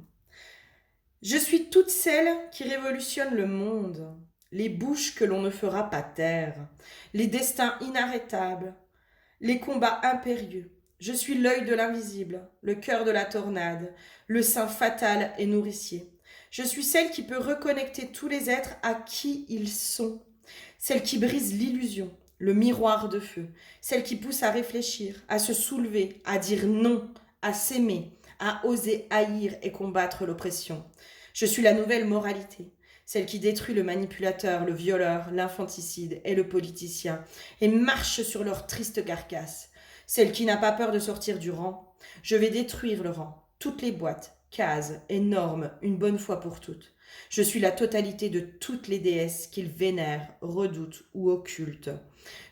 Je suis toute celle qui révolutionne le monde, les bouches que l'on ne fera pas taire, les destins inarrêtables, les combats impérieux. Je suis l'œil de l'invisible, le cœur de la tornade, le sein fatal et nourricier. Je suis celle qui peut reconnecter tous les êtres à qui ils sont, celle qui brise l'illusion, le miroir de feu, celle qui pousse à réfléchir, à se soulever, à dire non, à s'aimer, à oser haïr et combattre l'oppression. Je suis la nouvelle moralité, celle qui détruit le manipulateur, le violeur, l'infanticide et le politicien, et marche sur leur triste carcasse, celle qui n'a pas peur de sortir du rang. Je vais détruire le rang, toutes les boîtes, cases et normes, une bonne fois pour toutes. Je suis la totalité de toutes les déesses qu'ils vénèrent, redoutent ou occultent.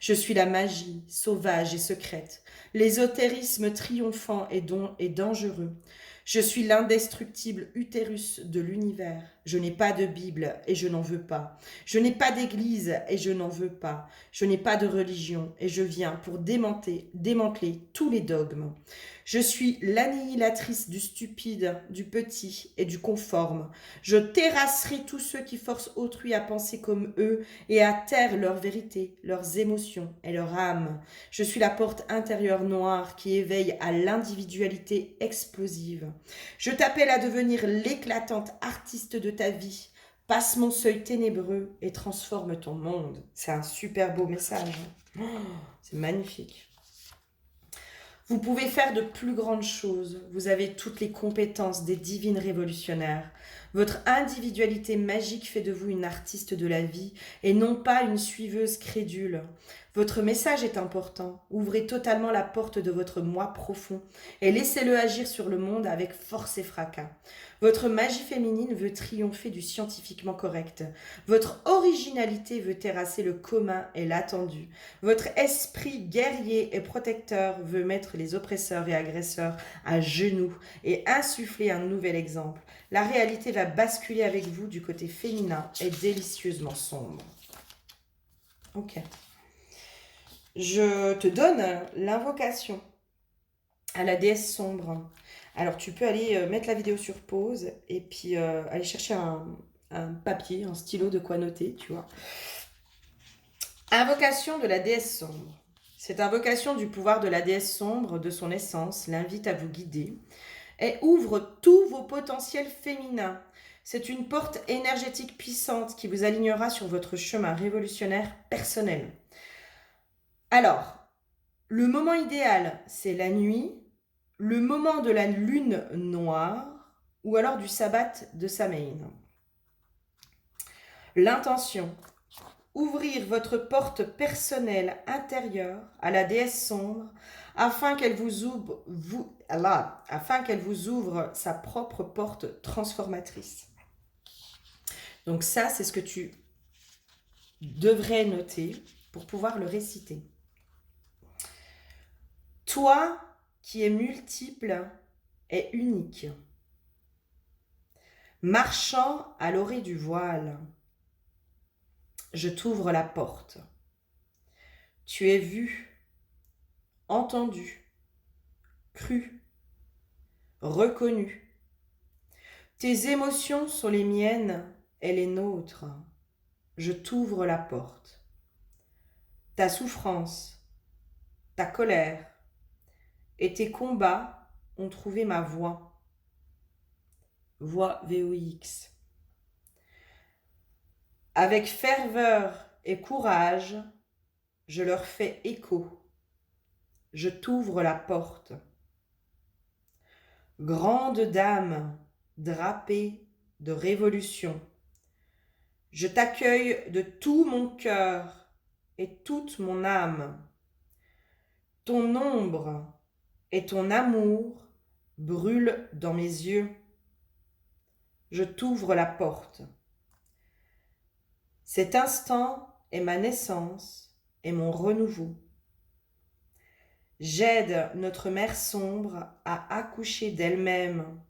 Je suis la magie, sauvage et secrète, l'ésotérisme triomphant et dangereux. Je suis l'indestructible utérus de l'univers. Je n'ai pas de Bible et je n'en veux pas. Je n'ai pas d'église et je n'en veux pas. Je n'ai pas de religion et je viens pour démanteler tous les dogmes. Je suis l'annihilatrice du stupide, du petit et du conforme. Je terrasserai tous ceux qui forcent autrui à penser comme eux et à taire leur vérité, leurs émotions et leur âme. Je suis la porte intérieure noire qui éveille à l'individualité explosive. Je t'appelle à devenir l'éclatante artiste de ta vie. Passe mon seuil ténébreux et transforme ton monde. C'est un super beau message. Oh, c'est magnifique. Vous pouvez faire de plus grandes choses. Vous avez toutes les compétences des divines révolutionnaires. Votre individualité magique fait de vous une artiste de la vie et non pas une suiveuse crédule. Votre message est important. Ouvrez totalement la porte de votre moi profond et laissez-le agir sur le monde avec force et fracas. Votre magie féminine veut triompher du scientifiquement correct. Votre originalité veut terrasser le commun et l'attendu. Votre esprit guerrier et protecteur veut mettre les oppresseurs et agresseurs à genoux et insuffler un nouvel exemple. La réalité va basculer avec vous du côté féminin et délicieusement sombre. Ok. Je te donne l'invocation à la déesse sombre. Alors tu peux aller mettre la vidéo sur pause et puis aller chercher un papier, un stylo de quoi noter, tu vois. Invocation de la déesse sombre. Cette invocation du pouvoir de la déesse sombre, de son essence, l'invite à vous guider et ouvre tous vos potentiels féminins. C'est une porte énergétique puissante qui vous alignera sur votre chemin révolutionnaire personnel. Alors, le moment idéal, c'est la nuit, le moment de la lune noire ou alors du sabbat de Samhain. L'intention, ouvrir votre porte personnelle intérieure à la déesse sombre afin qu'elle vous ouvre sa propre porte transformatrice. Donc ça, c'est ce que tu devrais noter. pour pouvoir le réciter. Toi qui es multiple et unique, marchant à l'orée du voile, je t'ouvre la porte. Tu es vu, entendu, cru, reconnu. Tes émotions sont les miennes et les nôtres. Je t'ouvre la porte. Ta souffrance, ta colère et tes combats ont trouvé ma voix. Voix VOX. Avec ferveur et courage, je leur fais écho. Je t'ouvre la porte. Grande dame, drapée de révolution, je t'accueille de tout mon cœur et toute mon âme. Ton ombre et ton amour brûlent dans mes yeux. Je t'ouvre la porte. Cet instant est ma naissance et mon renouveau. J'aide notre mère sombre à accoucher d'elle-même.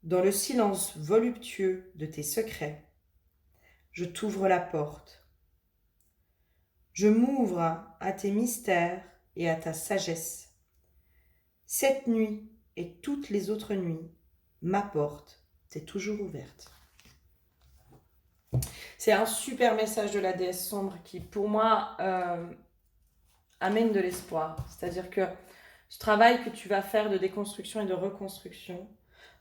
Dans le silence voluptueux de tes secrets, je t'ouvre la porte. Je m'ouvre à tes mystères et à ta sagesse. Cette nuit et toutes les autres nuits, ma porte t'est toujours ouverte. C'est un super message de la déesse sombre qui, pour moi, amène de l'espoir. C'est-à-dire que ce travail que tu vas faire de déconstruction et de reconstruction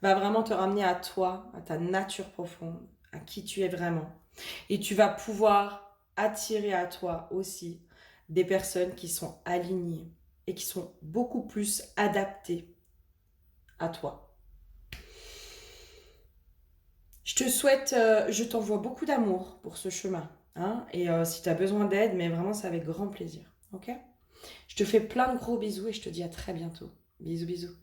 va vraiment te ramener à toi, à ta nature profonde, à qui tu es vraiment. Et tu vas pouvoir attirer à toi aussi des personnes qui sont alignées et qui sont beaucoup plus adaptées à toi. Je te souhaite, je t'envoie beaucoup d'amour pour ce chemin. Hein, et si tu as besoin d'aide, mais vraiment c'est avec grand plaisir. Ok ? Je te fais plein de gros bisous et je te dis à très bientôt. Bisous, bisous.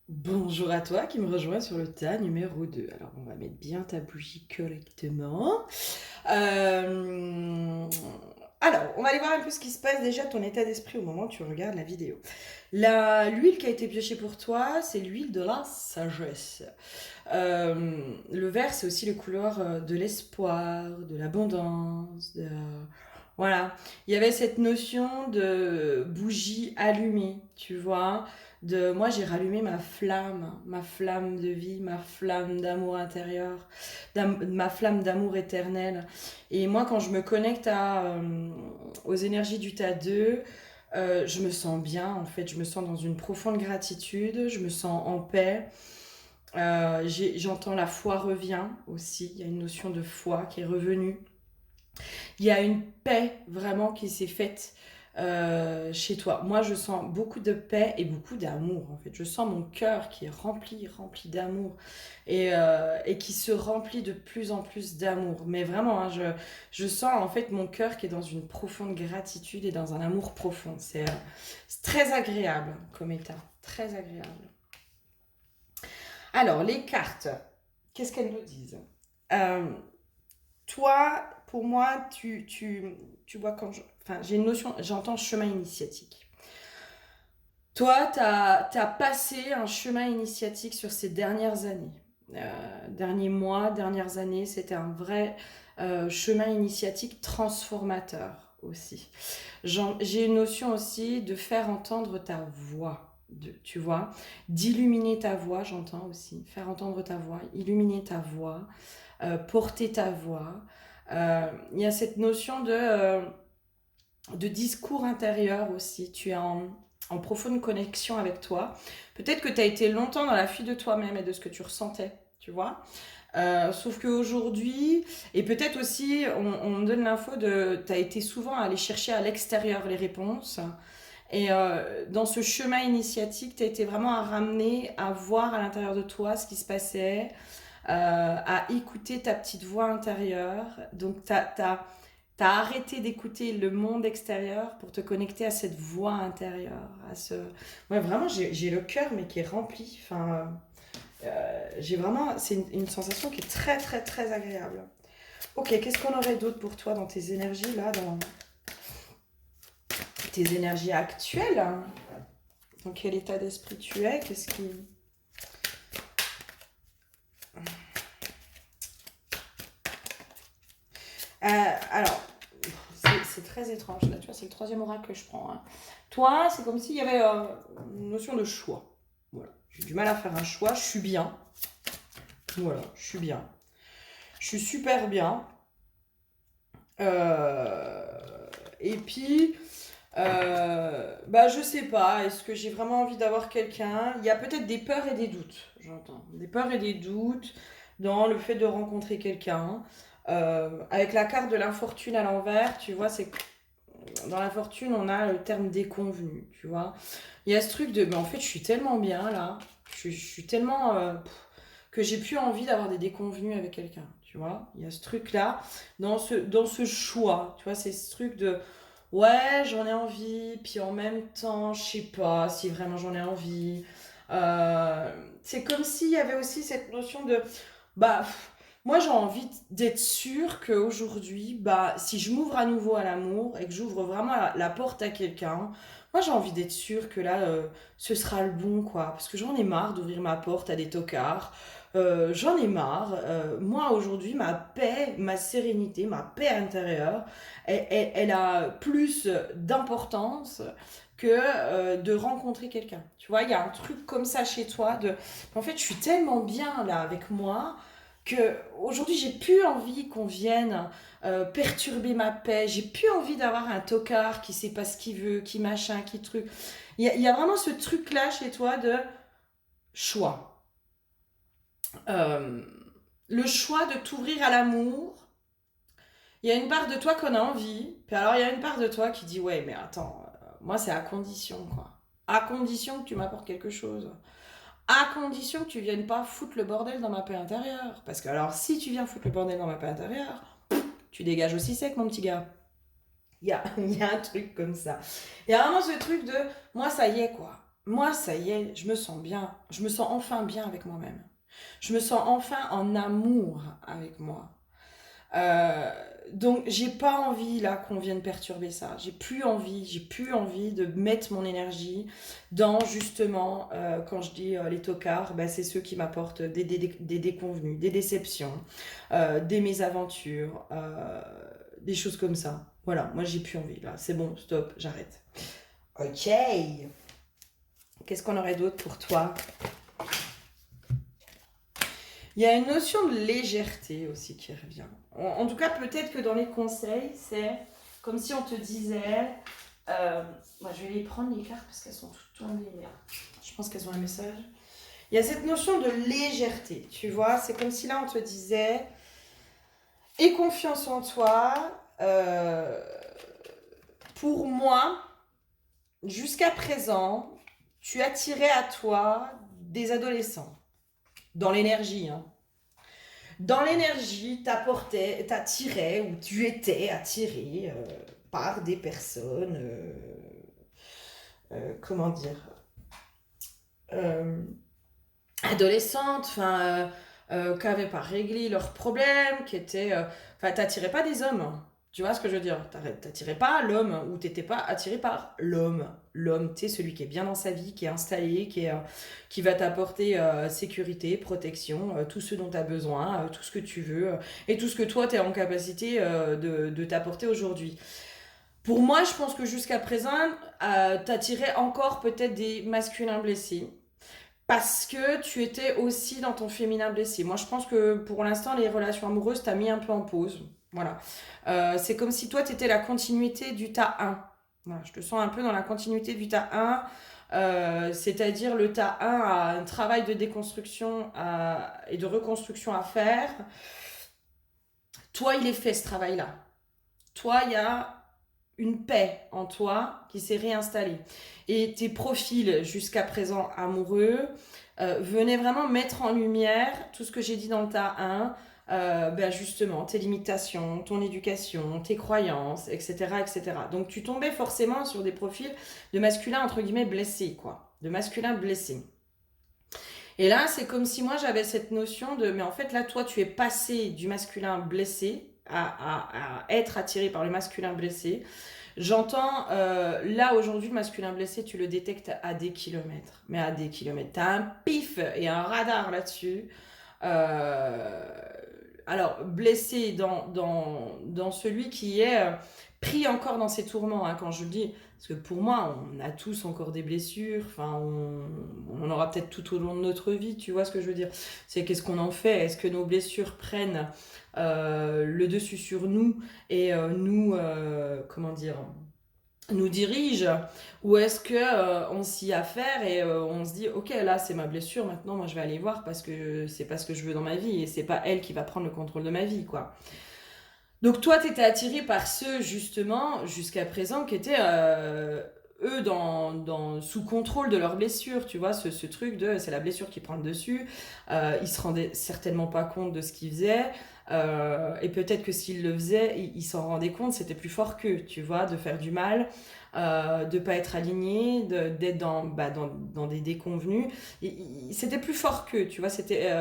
Bonjour à toi qui me rejoins sur le tas numéro 2. Alors on va mettre bien ta bougie correctement. Alors, on va aller voir un peu ce qui se passe déjà, ton état d'esprit au moment où tu regardes la vidéo. L'huile qui a été piochée pour toi, c'est l'huile de la sagesse. Le vert, c'est aussi les couleurs de l'espoir, de l'abondance, voilà. Il y avait cette notion de bougie allumée, tu vois. Moi, j'ai rallumé ma flamme de vie, ma flamme d'amour intérieur, ma flamme d'amour éternel. Et moi, quand je me connecte aux énergies du tas 2, je me sens bien, en fait. Je me sens dans une profonde gratitude, je me sens en paix. J'entends la foi revient aussi. Il y a une notion de foi qui est revenue. Il y a une paix vraiment qui s'est faite chez toi. Moi, je sens beaucoup de paix et beaucoup d'amour, en fait. Je sens mon cœur qui est rempli d'amour et qui se remplit de plus en plus d'amour. Mais vraiment, hein, je sens en fait mon cœur qui est dans une profonde gratitude et dans un amour profond. C'est très agréable comme état, très agréable. Alors, les cartes, qu'est-ce qu'elles nous disent Toi, pour moi, tu vois, j'ai une notion, j'entends chemin initiatique. Toi, tu as passé un chemin initiatique sur ces dernières années. Derniers mois, dernières années, c'était un vrai chemin initiatique transformateur aussi. J'ai une notion aussi de faire entendre ta voix. Tu vois, d'illuminer ta voix, j'entends aussi, faire entendre ta voix, illuminer ta voix, porter ta voix. Il y a cette notion de discours intérieur aussi. Tu es en profonde connexion avec toi. Peut-être que tu as été longtemps dans la fuite de toi-même et de ce que tu ressentais, tu vois. Sauf qu'aujourd'hui, et peut-être aussi, on me donne l'info de, tu as été souvent à aller chercher à l'extérieur les réponses. Et dans ce chemin initiatique, tu as été vraiment à ramener, à voir à l'intérieur de toi ce qui se passait, à écouter ta petite voix intérieure. Donc, tu as arrêté d'écouter le monde extérieur pour te connecter à cette voix intérieure. Ouais, vraiment, j'ai le cœur, mais qui est rempli. Enfin, j'ai vraiment... C'est une sensation qui est très, très, très agréable. Ok, qu'est-ce qu'on aurait d'autre pour toi dans tes énergies, là, dans tes énergies actuelles? Dans quel état d'esprit tu es? Qu'est-ce qui... Alors, c'est très étrange. Là, tu vois, c'est le troisième oracle que je prends. Hein. Toi, c'est comme s'il y avait une notion de choix. Voilà. J'ai du mal à faire un choix. Je suis bien. Voilà, je suis bien. Je suis super bien. Et puis, bah, je sais pas. Est-ce que j'ai vraiment envie d'avoir quelqu'un? Il y a peut-être des peurs et des doutes, j'entends. Des peurs et des doutes dans le fait de rencontrer quelqu'un. Avec la carte de l'infortune à l'envers, tu vois, c'est dans la fortune, on a le terme déconvenu, tu vois. Il y a ce truc de, mais en fait, je suis tellement bien là, je suis tellement que j'ai plus envie d'avoir des déconvenus avec quelqu'un, tu vois. Il y a ce truc-là, dans ce choix, tu vois, c'est ce truc de, ouais, j'en ai envie, puis en même temps, je sais pas si vraiment j'en ai envie. Euh, c'est comme s'il y avait aussi cette notion de, bah, moi j'ai envie d'être sûre qu'aujourd'hui, bah, si je m'ouvre à nouveau à l'amour et que j'ouvre vraiment la porte à quelqu'un, moi j'ai envie d'être sûre que là, ce sera le bon, quoi. Parce que j'en ai marre d'ouvrir ma porte à des tocards. J'en ai marre. Moi aujourd'hui, ma paix, ma sérénité, ma paix intérieure, elle a plus d'importance que de rencontrer quelqu'un. Tu vois, il y a un truc comme ça chez toi de en fait, je suis tellement bien là avec moi que aujourd'hui j'ai plus envie qu'on vienne perturber ma paix. J'ai plus envie d'avoir un tocard qui sait pas ce qu'il veut, qui machin, qui truc. Il y a vraiment ce truc là chez toi de choix. Euh, le choix de t'ouvrir à l'amour. Il y a une part de toi qu'on a envie, puis alors il y a une part de toi qui dit ouais mais attends, moi c'est à condition quoi. À condition que tu m'apportes quelque chose. À condition que tu viennes pas foutre le bordel dans ma paix intérieure. Parce que alors, si tu viens foutre le bordel dans ma paix intérieure, tu dégages aussi sec, mon petit gars. Il y a un truc comme ça. Il y a vraiment ce truc de, moi, ça y est, quoi. Moi, ça y est, je me sens bien. Je me sens enfin bien avec moi-même. Je me sens enfin en amour avec moi. Euh, donc j'ai pas envie là qu'on vienne perturber ça. J'ai plus envie de mettre mon énergie dans justement quand je dis les tocards, bah, c'est ceux qui m'apportent des déconvenus, des déceptions, des mésaventures, des choses comme ça. Voilà, moi j'ai plus envie là. C'est bon, stop, j'arrête. Ok. Qu'est-ce qu'on aurait d'autre pour toi? Il y a une notion de légèreté aussi qui revient. En tout cas, peut-être que dans les conseils, c'est comme si on te disait... moi, je vais les prendre, les cartes, parce qu'elles sont toutes tournées. Je pense qu'elles ont un message. Il y a cette notion de légèreté, tu vois. C'est comme si là, on te disait... Aie confiance en toi. Pour moi, jusqu'à présent, tu attirais à toi des adolescents. Dans l'énergie, hein. Dans l'énergie, t'attirais ou tu étais attiré par des personnes, comment dire, euh, adolescentes, enfin, qui n'avaient pas réglé leurs problèmes, qui étaient, enfin, t'attirais pas des hommes. Hein. Tu vois ce que je veux dire? T'attirais pas l'homme ou t'étais pas attiré par l'homme. L'homme, tu sais, celui qui est bien dans sa vie, qui est installé, qui va t'apporter sécurité, protection, tout ce dont tu as besoin, tout ce que tu veux, et tout ce que toi, tu es en capacité de t'apporter aujourd'hui. Pour moi, je pense que jusqu'à présent, t'attirais encore peut-être des masculins blessés. Parce que tu étais aussi dans ton féminin blessé. Moi, je pense que pour l'instant, les relations amoureuses, t'as mis un peu en pause. Voilà. C'est comme si toi, t'étais la continuité du tas 1. Voilà, je te sens un peu dans la continuité du tas 1. C'est-à-dire le tas 1 a un travail de déconstruction et de reconstruction à faire. Toi, il est fait ce travail-là. Toi, il y a une paix en toi qui s'est réinstallée. Et tes profils jusqu'à présent amoureux venaient vraiment mettre en lumière tout ce que j'ai dit dans le tas 1, ben justement, tes limitations, ton éducation, tes croyances, etc., etc. Donc tu tombais forcément sur des profils de masculins, entre guillemets, blessés, quoi. De masculins blessés. Et là, c'est comme si moi j'avais cette notion de, mais en fait là, toi, tu es passé du masculin blessé à être attiré par le masculin blessé. J'entends, là aujourd'hui, le masculin blessé, tu le détectes à des kilomètres. Mais à des kilomètres. Tu as un pif et un radar là-dessus. Euh, alors, blessé dans celui qui est pris encore dans ses tourments, hein, quand je le dis. Parce que pour moi, on a tous encore des blessures. Enfin, on en aura peut-être tout au long de notre vie, tu vois ce que je veux dire. C'est qu'est-ce qu'on en fait? Est-ce que nos blessures prennent le dessus sur nous et comment dire, nous dirige, ou est-ce que on s'y affaire et on se dit ok, là c'est ma blessure, maintenant moi je vais aller voir parce que c'est pas ce que je veux dans ma vie et c'est pas elle qui va prendre le contrôle de ma vie, quoi. Donc toi t'étais attiré par ceux justement jusqu'à présent qui étaient eux sous contrôle de leur blessure, tu vois, ce truc de c'est la blessure qui prend le dessus. Ils se rendaient certainement pas compte de ce qu'ils faisaient. Et peut-être que s'ils le faisaient, ils s'en rendaient compte, c'était plus fort qu'eux, tu vois, de faire du mal, de pas être aligné, d'être dans des déconvenus. C'était plus fort qu'eux, tu vois, c'était,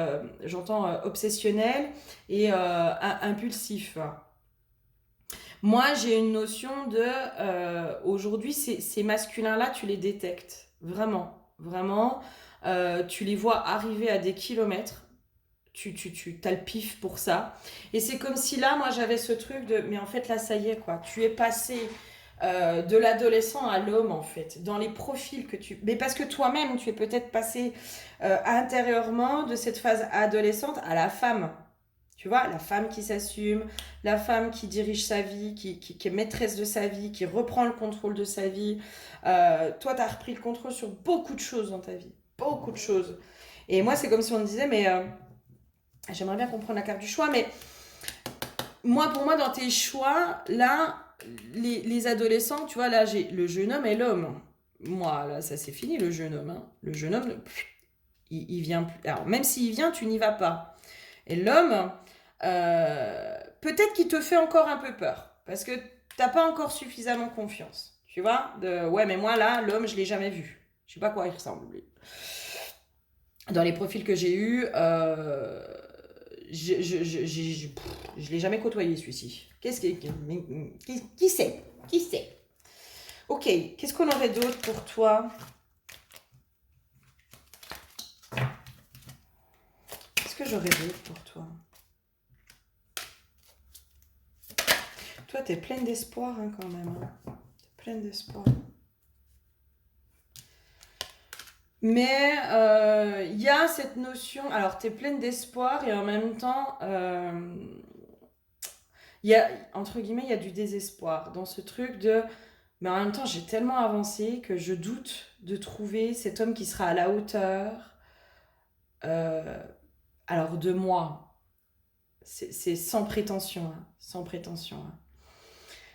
j'entends, obsessionnel et impulsif. Moi, j'ai une notion de, aujourd'hui, ces masculins-là, tu les détectes, vraiment, vraiment. Tu les vois arriver à des kilomètres. Tu t'as le pif pour ça. Et c'est comme si là, moi, j'avais ce truc de, mais en fait, là, ça y est, quoi. Tu es passé de l'adolescent à l'homme, en fait, dans les profils que tu... Mais parce que toi-même, tu es peut-être passé intérieurement de cette phase adolescente à la femme. Tu vois, la femme qui s'assume, la femme qui dirige sa vie, qui est maîtresse de sa vie, qui reprend le contrôle de sa vie. Toi, tu as repris le contrôle sur beaucoup de choses dans ta vie. Beaucoup de choses. Et moi, c'est comme si on me disait, mais j'aimerais bien comprendre la carte du choix, mais moi, pour moi, dans tes choix, là, les adolescents, tu vois, là, j'ai le jeune homme et l'homme. Moi, là, ça c'est fini, le jeune homme. Hein. Le jeune homme, il vient plus. Alors, même s'il vient, tu n'y vas pas. Et l'homme, peut-être qu'il te fait encore un peu peur. Parce que t'as pas encore suffisamment confiance. Tu vois ouais, mais moi, là, l'homme, je l'ai jamais vu. Je sais pas à quoi il ressemble, lui. Dans les profils que j'ai eus, je l'ai jamais côtoyé, celui-ci. Qui sait? Qui sait? Ok, qu'est-ce qu'on aurait d'autre pour toi? Qu'est-ce que j'aurais d'autre pour toi? Toi, t'es pleine d'espoir, hein, quand même. Hein. T'es pleine d'espoir. Mais il y a cette notion... Alors, t'es pleine d'espoir et en même temps... il y a, entre guillemets, il y a du désespoir dans ce truc de... Mais en même temps, j'ai tellement avancé que je doute de trouver cet homme qui sera à la hauteur. Euh, alors, de moi, c'est sans prétention. Hein, sans prétention. Hein.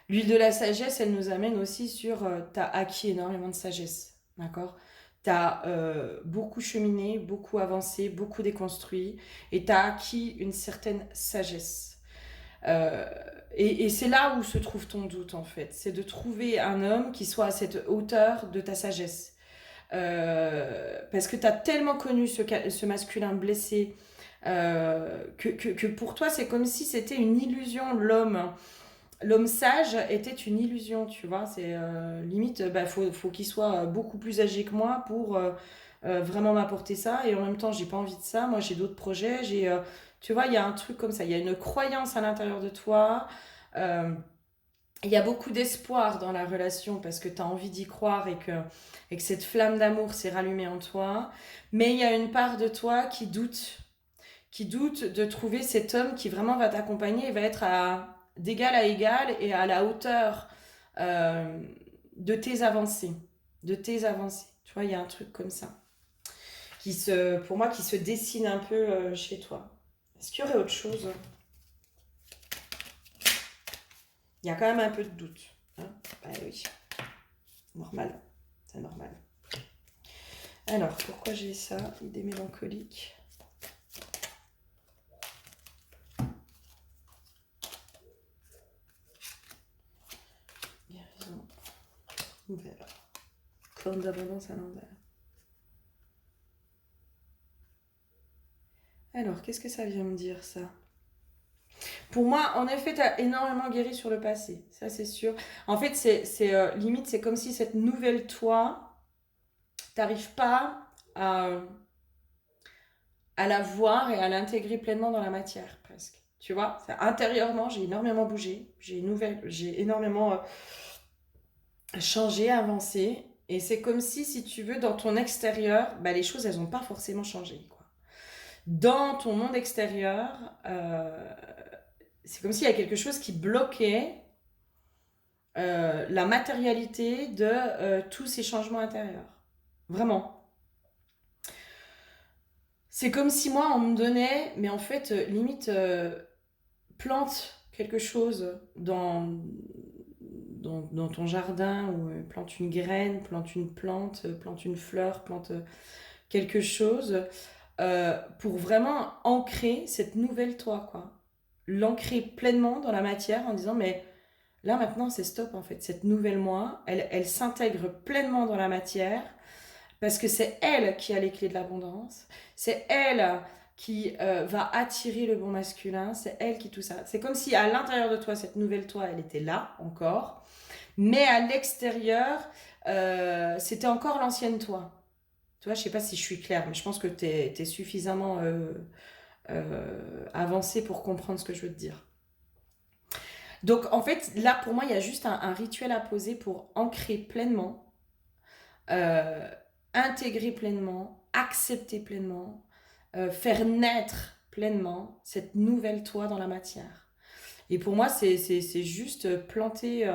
L'huile de la sagesse, elle nous amène aussi sur... t'as acquis énormément de sagesse. D'accord. T'as beaucoup cheminé, beaucoup avancé, beaucoup déconstruit. Et t'as acquis une certaine sagesse. Euh, et c'est là où se trouve ton doute, en fait. C'est de trouver un homme qui soit à cette hauteur de ta sagesse. Parce que tu as tellement connu ce masculin blessé que pour toi, c'est comme si c'était une illusion, l'homme. L'homme sage était une illusion, tu vois. C'est limite, bah, faut qu'il soit beaucoup plus âgé que moi pour vraiment m'apporter ça. Et en même temps, j'ai pas envie de ça. Moi, j'ai d'autres projets. Tu vois, il y a un truc comme ça. Il y a une croyance à l'intérieur de toi. Euh, il y a beaucoup d'espoir dans la relation parce que tu as envie d'y croire et que cette flamme d'amour s'est rallumée en toi. Mais il y a une part de toi qui doute de trouver cet homme qui vraiment va t'accompagner et va être d'égal à égal et à la hauteur euh, de tes avancées. De tes avancées. Tu vois, il y a un truc comme ça pour moi, qui se dessine un peu chez toi. Est-ce qu'il y aurait autre chose? Il y a quand même un peu de doute. Hein. Bah oui, normal. C'est normal. Alors, pourquoi j'ai ça? Idée mélancolique. Guérison. Ouvert. Corne d'abondance à l'envers. Alors, qu'est-ce que ça vient me dire, ça? Pour moi, en effet, tu as énormément guéri sur le passé, ça c'est sûr. En fait, limite, c'est comme si cette nouvelle toi, t'arrives pas à la voir et à l'intégrer pleinement dans la matière, presque. Tu vois, intérieurement, j'ai énormément bougé, j'ai énormément changé, avancé. Et c'est comme si tu veux, dans ton extérieur, bah, les choses, elles n'ont pas forcément changé, quoi. Dans ton monde extérieur, c'est comme s'il y a quelque chose qui bloquait la matérialité de tous ces changements intérieurs. Vraiment. C'est comme si moi, on me donnait, mais en fait, limite, plante quelque chose dans ton jardin, ou plante une graine, plante une plante, plante une fleur, plante quelque chose, pour vraiment ancrer cette nouvelle toi, quoi. L'ancrer pleinement dans la matière en disant, mais là maintenant c'est stop en fait, cette nouvelle moi, elle s'intègre pleinement dans la matière, parce que c'est elle qui a les clés de l'abondance, c'est elle qui va attirer le bon masculin, c'est elle qui tout ça. C'est comme si à l'intérieur de toi, cette nouvelle toi, elle était là encore, mais à l'extérieur, c'était encore l'ancienne toi. Tu vois, je sais pas si je suis claire, mais je pense que tu es suffisamment avancé pour comprendre ce que je veux te dire. Donc en fait, là pour moi, il y a juste un rituel à poser pour ancrer pleinement, euh, intégrer pleinement, accepter pleinement, faire naître pleinement cette nouvelle toi dans la matière. Et pour moi, c'est juste planter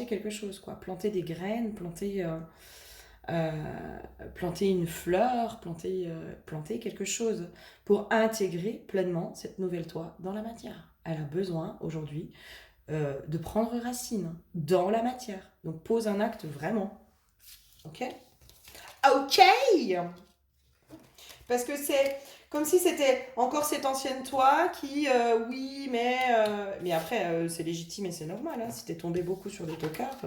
quelque chose, quoi. Planter des graines, planter une fleur, planter quelque chose pour intégrer pleinement cette nouvelle toi dans la matière. Elle a besoin aujourd'hui de prendre racine dans la matière. Donc pose un acte vraiment. Ok? Ok! Parce que c'est comme si c'était encore cette ancienne toi qui, oui, mais après, c'est légitime et c'est normal. Hein, si t'es tombé beaucoup sur des tocards,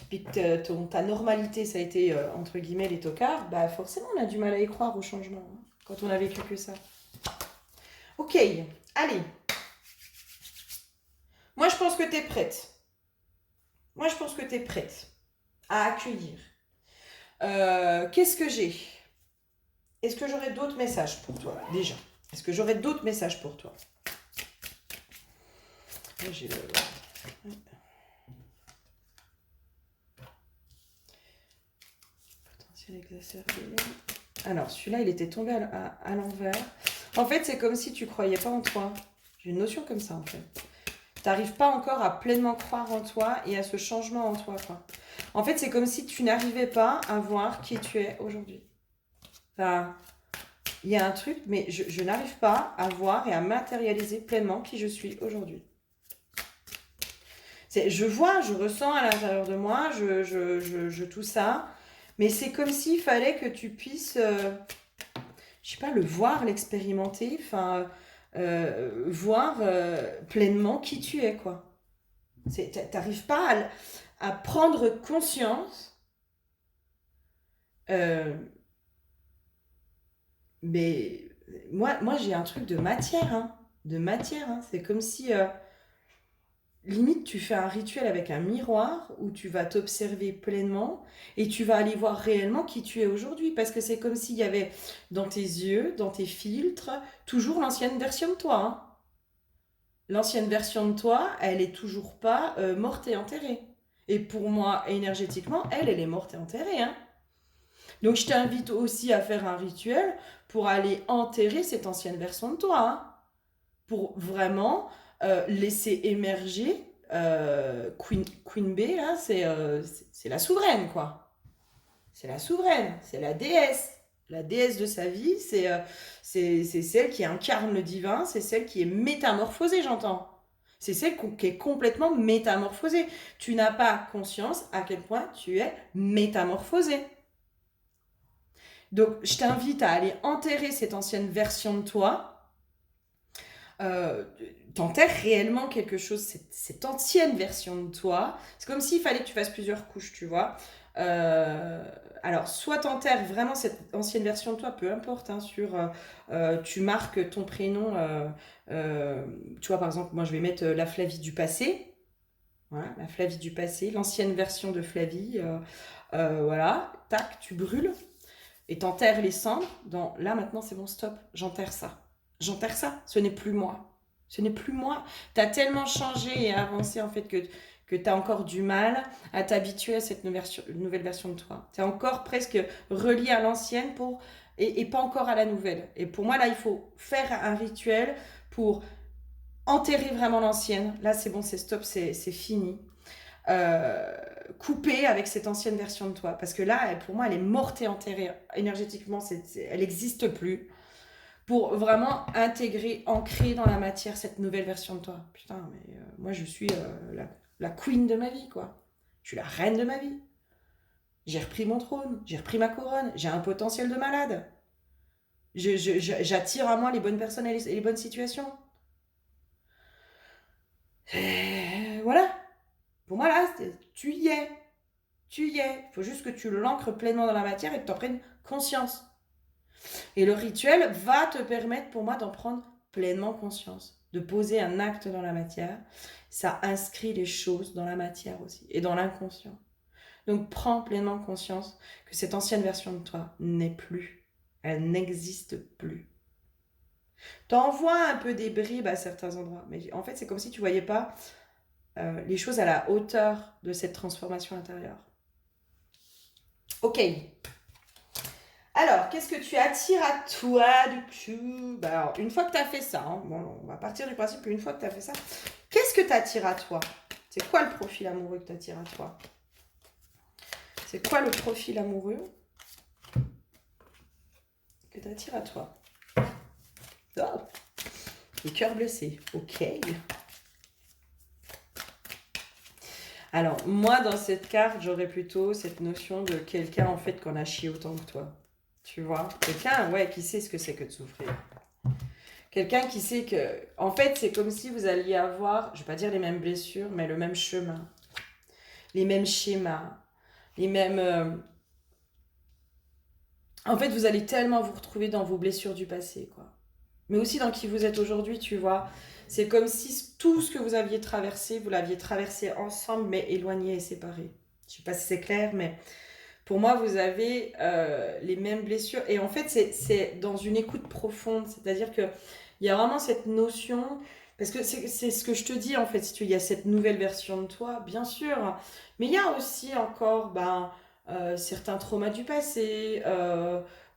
puis que ta normalité, ça a été, entre guillemets, les tocards, bah forcément, on a du mal à y croire au changement, hein, quand on a vécu que ça. Ok, allez. Moi, je pense que t'es prête. Moi, je pense que t'es prête à accueillir. Qu'est-ce que j'ai? Est-ce que j'aurais d'autres messages pour toi, déjà? Est-ce que j'aurais d'autres messages pour toi? Là, j'ai le... Potentiel exacerbé. Alors, celui-là, il était tombé à l'envers. En fait, c'est comme si tu croyais pas en toi. J'ai une notion comme ça, en fait. T'arrives pas encore à pleinement croire en toi et à ce changement en toi, quoi. En fait, c'est comme si tu n'arrivais pas à voir qui tu es aujourd'hui. Enfin, il y a un truc, mais je n'arrive pas à voir et à matérialiser pleinement qui je suis aujourd'hui. Je vois, je ressens à l'intérieur de moi, tout ça, mais c'est comme s'il fallait que tu puisses, je sais pas, le voir, l'expérimenter, enfin, voir pleinement qui tu es, quoi. T'arrives pas à prendre conscience, euh, mais moi j'ai un truc de matière, hein, de matière, hein. C'est comme si, limite, tu fais un rituel avec un miroir où tu vas t'observer pleinement et tu vas aller voir réellement qui tu es aujourd'hui. Parce que c'est comme s'il y avait dans tes yeux, dans tes filtres, toujours l'ancienne version de toi, hein. L'ancienne version de toi, elle est toujours pas morte et enterrée. Et pour moi, énergétiquement, elle est morte et enterrée, hein. Donc je t'invite aussi à faire un rituel pour aller enterrer cette ancienne version de toi, hein. Pour vraiment laisser émerger Queen Bee, là, c'est la souveraine, quoi. C'est la souveraine, c'est la déesse. La déesse de sa vie, c'est celle qui incarne le divin, c'est celle qui est métamorphosée, j'entends. C'est celle qui est complètement métamorphosée. Tu n'as pas conscience à quel point tu es métamorphosée. Donc, je t'invite à aller enterrer cette ancienne version de toi. T'enterres réellement quelque chose, cette ancienne version de toi. C'est comme s'il fallait que tu fasses plusieurs couches, tu vois. Euh, alors, soit t'enterres vraiment cette ancienne version de toi, peu importe, hein, tu marques ton prénom, tu vois, par exemple, moi je vais mettre la Flavie du passé, voilà, la Flavie du passé, l'ancienne version de Flavie, voilà, tac, tu brûles et t'enterres les cendres. Là maintenant c'est bon, stop, j'enterre ça. J'enterre ça, ce n'est plus moi. Ce n'est plus moi. T'as tellement changé et avancé en fait que t'as encore du mal à t'habituer à cette nouvelle version de toi. T'es encore presque relié à l'ancienne et pas encore à la nouvelle. Et pour moi là il faut faire un rituel pour enterrer vraiment l'ancienne. Là c'est bon, c'est stop, c'est fini. euh, couper avec cette ancienne version de toi. Parce que là, pour moi, elle est morte et enterrée. Énergétiquement, elle n'existe plus. Pour vraiment intégrer, ancrer dans la matière cette nouvelle version de toi. Putain, mais moi, je suis la queen de ma vie, quoi. Je suis la reine de ma vie. J'ai repris mon trône, j'ai repris ma couronne, j'ai un potentiel de malade. J'attire à moi les bonnes personnes et les bonnes situations. Voilà. Pour moi, là, tu y es. Tu y es. Il faut juste que tu l'ancres pleinement dans la matière et que tu en prennes conscience. Et le rituel va te permettre, pour moi, d'en prendre pleinement conscience, de poser un acte dans la matière. Ça inscrit les choses dans la matière aussi et dans l'inconscient. Donc prends pleinement conscience que cette ancienne version de toi n'est plus. Elle n'existe plus. T'en vois un peu des bribes à certains endroits, mais en fait, c'est comme si tu voyais pas les choses à la hauteur de cette transformation intérieure. Ok. Alors, qu'est-ce que tu attires à toi du coup? Bah alors, une fois que tu as fait ça, hein, bon, on va partir du principe qu'une fois que tu as fait ça, qu'est-ce que tu attires à toi? C'est quoi le profil amoureux que tu attires à toi? C'est quoi le profil amoureux que tu attires à toi? Oh, les cœurs blessés, ok. Alors, moi, dans cette carte, j'aurais plutôt cette notion de quelqu'un, en fait, qu'on a chié autant que toi. Tu vois? Quelqu'un, ouais, qui sait ce que c'est que de souffrir. Quelqu'un qui sait que, en fait, c'est comme si vous alliez avoir, je vais pas dire les mêmes blessures, mais le même chemin, les mêmes schémas, les mêmes. En fait, vous allez tellement vous retrouver dans vos blessures du passé, quoi. Mais aussi dans qui vous êtes aujourd'hui, tu vois. C'est comme si tout ce que vous aviez traversé, vous l'aviez traversé ensemble, mais éloigné et séparé. Je sais pas si c'est clair, mais pour moi, vous avez les mêmes blessures. Et en fait, c'est dans une écoute profonde. C'est-à-dire que il y a vraiment cette notion. Parce que c'est ce que je te dis, en fait. Si tu il y a cette nouvelle version de toi, bien sûr. Mais il y a aussi encore certains traumas du passé.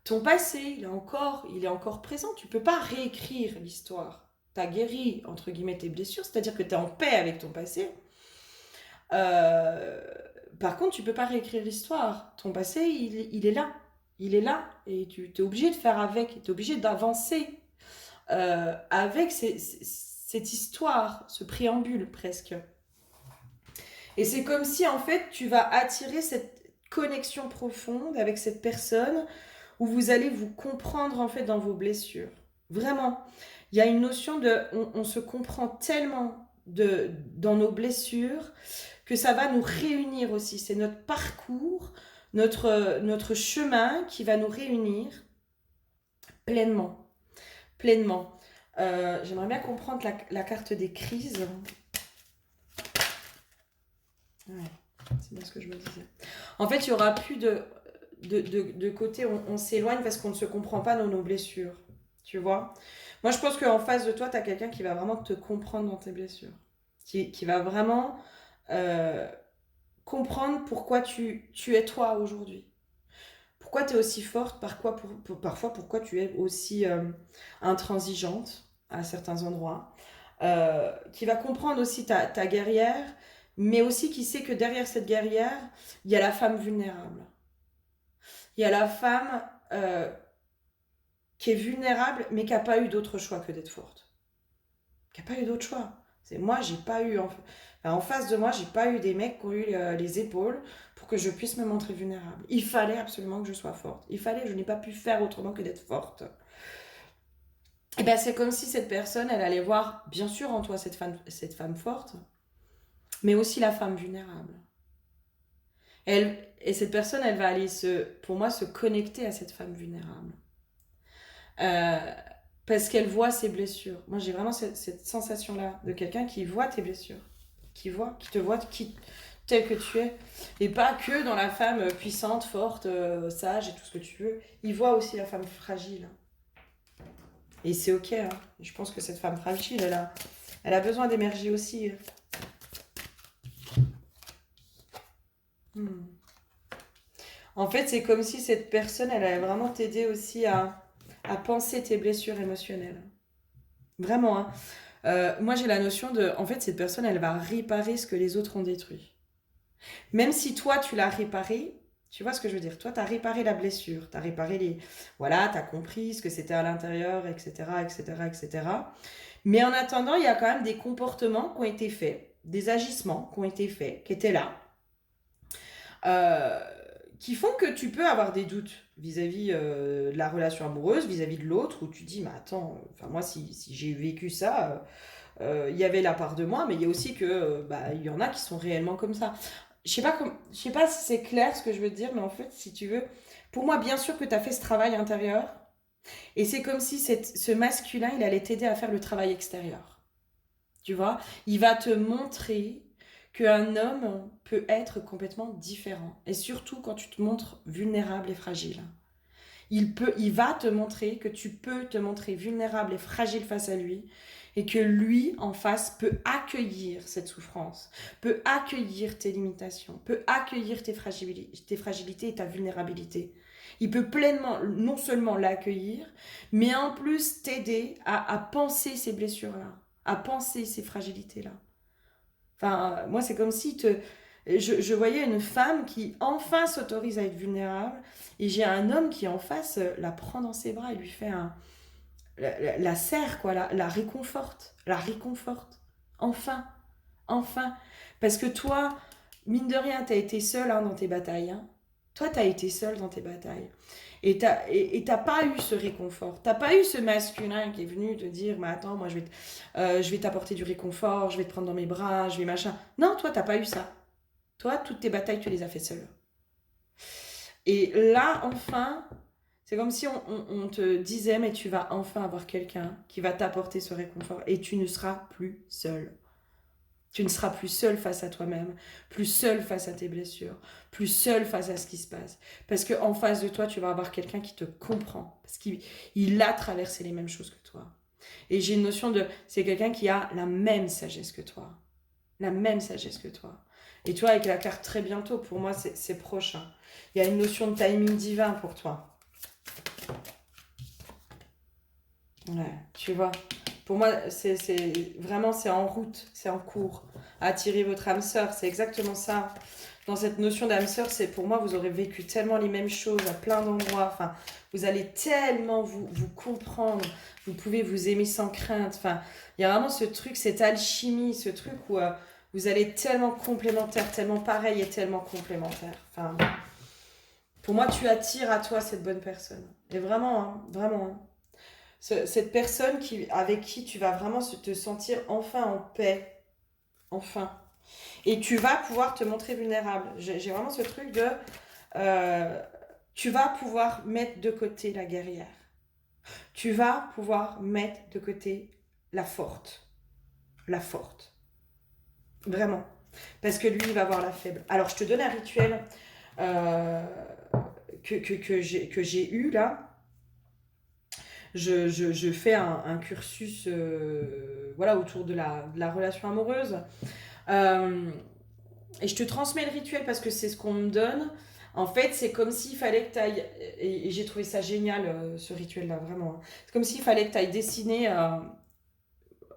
Ton passé, il est encore présent. Tu peux pas réécrire l'histoire. Tu as guéri, entre guillemets, tes blessures. C'est-à-dire que tu es en paix avec ton passé. Euh, Par contre, tu peux pas réécrire l'histoire. Ton passé, il est là. Il est là. Et tu es obligé de faire avec. Tu es obligé d'avancer avec cette histoire, ce préambule presque. Et c'est comme si, en fait, tu vas attirer cette connexion profonde avec cette personne où vous allez vous comprendre, en fait, dans vos blessures. Vraiment. Il y a une notion de... On se comprend tellement dans nos blessures que ça va nous réunir aussi. C'est notre parcours, notre chemin qui va nous réunir pleinement. Pleinement. J'aimerais bien comprendre la carte des crises. Ouais, c'est bien ce que je me disais. En fait, il n'y aura plus de côté, on s'éloigne parce qu'on ne se comprend pas dans nos blessures. Tu vois? Moi, je pense qu'en face de toi, tu as quelqu'un qui va vraiment te comprendre dans tes blessures. Qui va vraiment euh, comprendre pourquoi tu es toi aujourd'hui. Pourquoi tu es aussi forte, parfois pourquoi tu es aussi intransigeante à certains endroits. Qui va comprendre aussi ta guerrière, mais aussi qui sait que derrière cette guerrière, il y a la femme vulnérable. Il y a la femme qui est vulnérable, mais qui n'a pas eu d'autre choix que d'être forte. Qui n'a pas eu d'autre choix. C'est moi, j'ai pas eu en face de moi, j'ai pas eu des mecs qui ont eu les épaules pour que je puisse me montrer vulnérable. Il fallait absolument que je sois forte. Il fallait, je n'ai pas pu faire autrement que d'être forte. Et ben c'est comme si cette personne, elle allait voir bien sûr en toi cette femme forte, mais aussi la femme vulnérable. Et cette personne, elle va aller pour moi, se connecter à cette femme vulnérable. Euh, Parce qu'elle voit ses blessures. Moi, j'ai vraiment cette sensation-là de quelqu'un qui voit tes blessures, qui te voit tel que tu es. Et pas que dans la femme puissante, forte, sage et tout ce que tu veux. Il voit aussi la femme fragile. Et c'est ok. Hein. Je pense que cette femme fragile, elle a besoin d'émerger aussi. Hmm. En fait, c'est comme si cette personne, elle allait vraiment t'aider aussi à penser tes blessures émotionnelles. Vraiment, hein. Moi, j'ai la notion de... En fait, cette personne, elle va réparer ce que les autres ont détruit. Même si toi, tu l'as réparé, tu vois ce que je veux dire? Toi, tu as réparé la blessure, tu as réparé les... Voilà, tu as compris ce que c'était à l'intérieur, etc., etc., etc. Mais en attendant, il y a quand même des comportements qui ont été faits, des agissements qui ont été faits, qui étaient là, euh, qui font que tu peux avoir des doutes vis-à-vis de la relation amoureuse, vis-à-vis de l'autre, où tu dis, mais attends, enfin moi, si j'ai vécu ça, il y avait la part de moi, mais il y a aussi que, bah, il y en a qui sont réellement comme ça. Je sais pas si c'est clair ce que je veux te dire, mais en fait, si tu veux, pour moi, bien sûr que tu as fait ce travail intérieur, et c'est comme si ce masculin, il allait t'aider à faire le travail extérieur. Tu vois, il va te montrer qu'un homme peut être complètement différent. Et surtout quand tu te montres vulnérable et fragile. Il va te montrer que tu peux te montrer vulnérable et fragile face à lui et que lui, en face, peut accueillir cette souffrance, peut accueillir tes limitations, peut accueillir tes fragilités et ta vulnérabilité. Il peut pleinement, non seulement l'accueillir, mais en plus t'aider à penser ces blessures-là, à penser ces fragilités-là. Enfin, moi, c'est comme si je voyais une femme qui enfin s'autorise à être vulnérable et j'ai un homme qui en face la prend dans ses bras et lui fait la serre, quoi, la réconforte, la réconforte. Enfin, enfin. Parce que toi, mine de rien, t'as été seule hein, dans tes batailles. Hein. Toi, t'as été seule dans tes batailles. Et t'as pas eu ce réconfort. T'as pas eu ce masculin qui est venu te dire, mais attends, moi je vais t'apporter du réconfort, je vais te prendre dans mes bras, je vais machin. Non, toi, t'as pas eu ça. Toi, toutes tes batailles, tu les as fait seule. Et là, enfin, c'est comme si on te disait, mais tu vas enfin avoir quelqu'un qui va t'apporter ce réconfort et tu ne seras plus seule. Tu ne seras plus seul face à toi-même, plus seul face à tes blessures, plus seul face à ce qui se passe. Parce qu'en face de toi, tu vas avoir quelqu'un qui te comprend, parce qu'il a traversé les mêmes choses que toi. Et j'ai une notion de, c'est quelqu'un qui a la même sagesse que toi. La même sagesse que toi. Et tu vois, avec la carte très bientôt, pour moi, c'est proche. Hein. Il y a une notion de timing divin pour toi. Ouais, tu vois. Pour moi, vraiment, c'est en route, c'est en cours. Attirer votre âme sœur, c'est exactement ça. Dans cette notion d'âme sœur, c'est pour moi, vous aurez vécu tellement les mêmes choses à plein d'endroits. Enfin, vous allez tellement vous comprendre. Vous pouvez vous aimer sans crainte. Enfin, il y a vraiment ce truc, cette alchimie, ce truc où vous allez être tellement complémentaires, tellement pareil et tellement complémentaires. Enfin, pour moi, tu attires à toi cette bonne personne. Et vraiment, hein, vraiment. Hein. Cette personne avec qui tu vas vraiment te sentir enfin en paix. Enfin. Et tu vas pouvoir te montrer vulnérable. J'ai vraiment ce truc de... euh, tu vas pouvoir mettre de côté la guerrière. Tu vas pouvoir mettre de côté la forte. La forte. Vraiment. Parce que lui, il va voir la faible. Alors, je te donne un rituel euh, que j'ai eu là. Je fais un cursus voilà, autour de la relation amoureuse. Euh, et je te transmets le rituel parce que c'est ce qu'on me donne. En fait, c'est comme s'il fallait que tu ailles. Et j'ai trouvé ça génial, ce rituel-là, vraiment. Hein. C'est comme s'il fallait que tu ailles dessiner,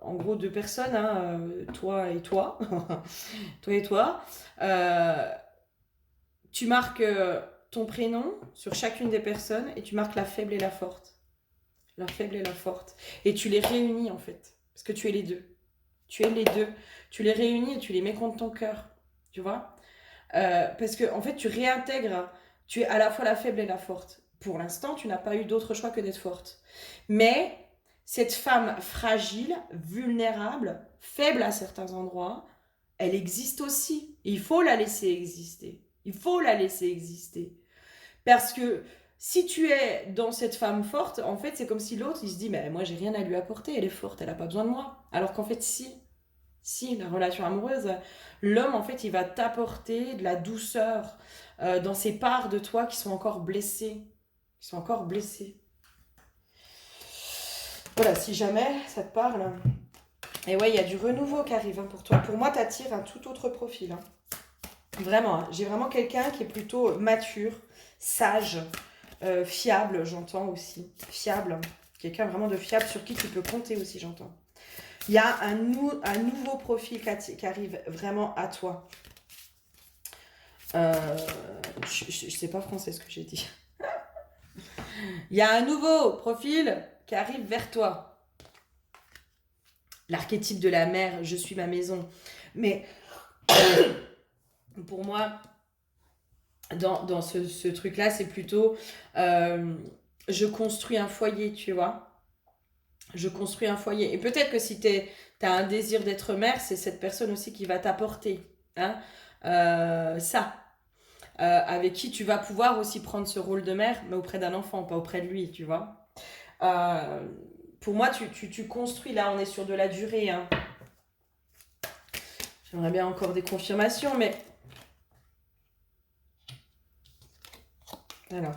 en gros, deux personnes, hein, toi et toi. Toi et toi. Euh, Tu marques ton prénom sur chacune des personnes et tu marques la faible et la forte. La faible et la forte. Et tu les réunis en fait. Parce que tu es les deux. Tu es les deux. Tu les réunis et tu les mets contre ton cœur. Tu vois parce que en fait, tu réintègres. Tu es à la fois la faible et la forte. Pour l'instant, tu n'as pas eu d'autre choix que d'être forte. Mais cette femme fragile, vulnérable, faible à certains endroits, elle existe aussi. Il faut la laisser exister. Il faut la laisser exister. Parce que si tu es dans cette femme forte, en fait, c'est comme si l'autre, il se dit, mais moi, j'ai rien à lui apporter, elle est forte, elle n'a pas besoin de moi. Alors qu'en fait, si, la relation amoureuse, l'homme, en fait, il va t'apporter de la douceur dans ces parts de toi qui sont encore blessées. Qui sont encore blessées. Voilà, si jamais ça te parle. Et ouais, il y a du renouveau qui arrive pour toi. Pour moi, t'attires un tout autre profil. Vraiment, j'ai vraiment quelqu'un qui est plutôt mature, sage, fiable, j'entends aussi. Fiable. Quelqu'un vraiment de fiable sur qui tu peux compter aussi, j'entends. Il y a un nouveau profil qui arrive vraiment à toi. Je sais pas français ce que j'ai dit. Il y a un nouveau profil qui arrive vers toi. L'archétype de la mère, je suis ma maison. Mais pour moi, dans ce truc-là, c'est plutôt je construis un foyer, tu vois. Je construis un foyer. Et peut-être que si tu as un désir d'être mère, c'est cette personne aussi qui va t'apporter hein, ça. Avec qui tu vas pouvoir aussi prendre ce rôle de mère, mais auprès d'un enfant, pas auprès de lui, tu vois. Pour moi, tu construis, là, on est sur de la durée. Hein. J'aimerais bien encore des confirmations, mais... Alors...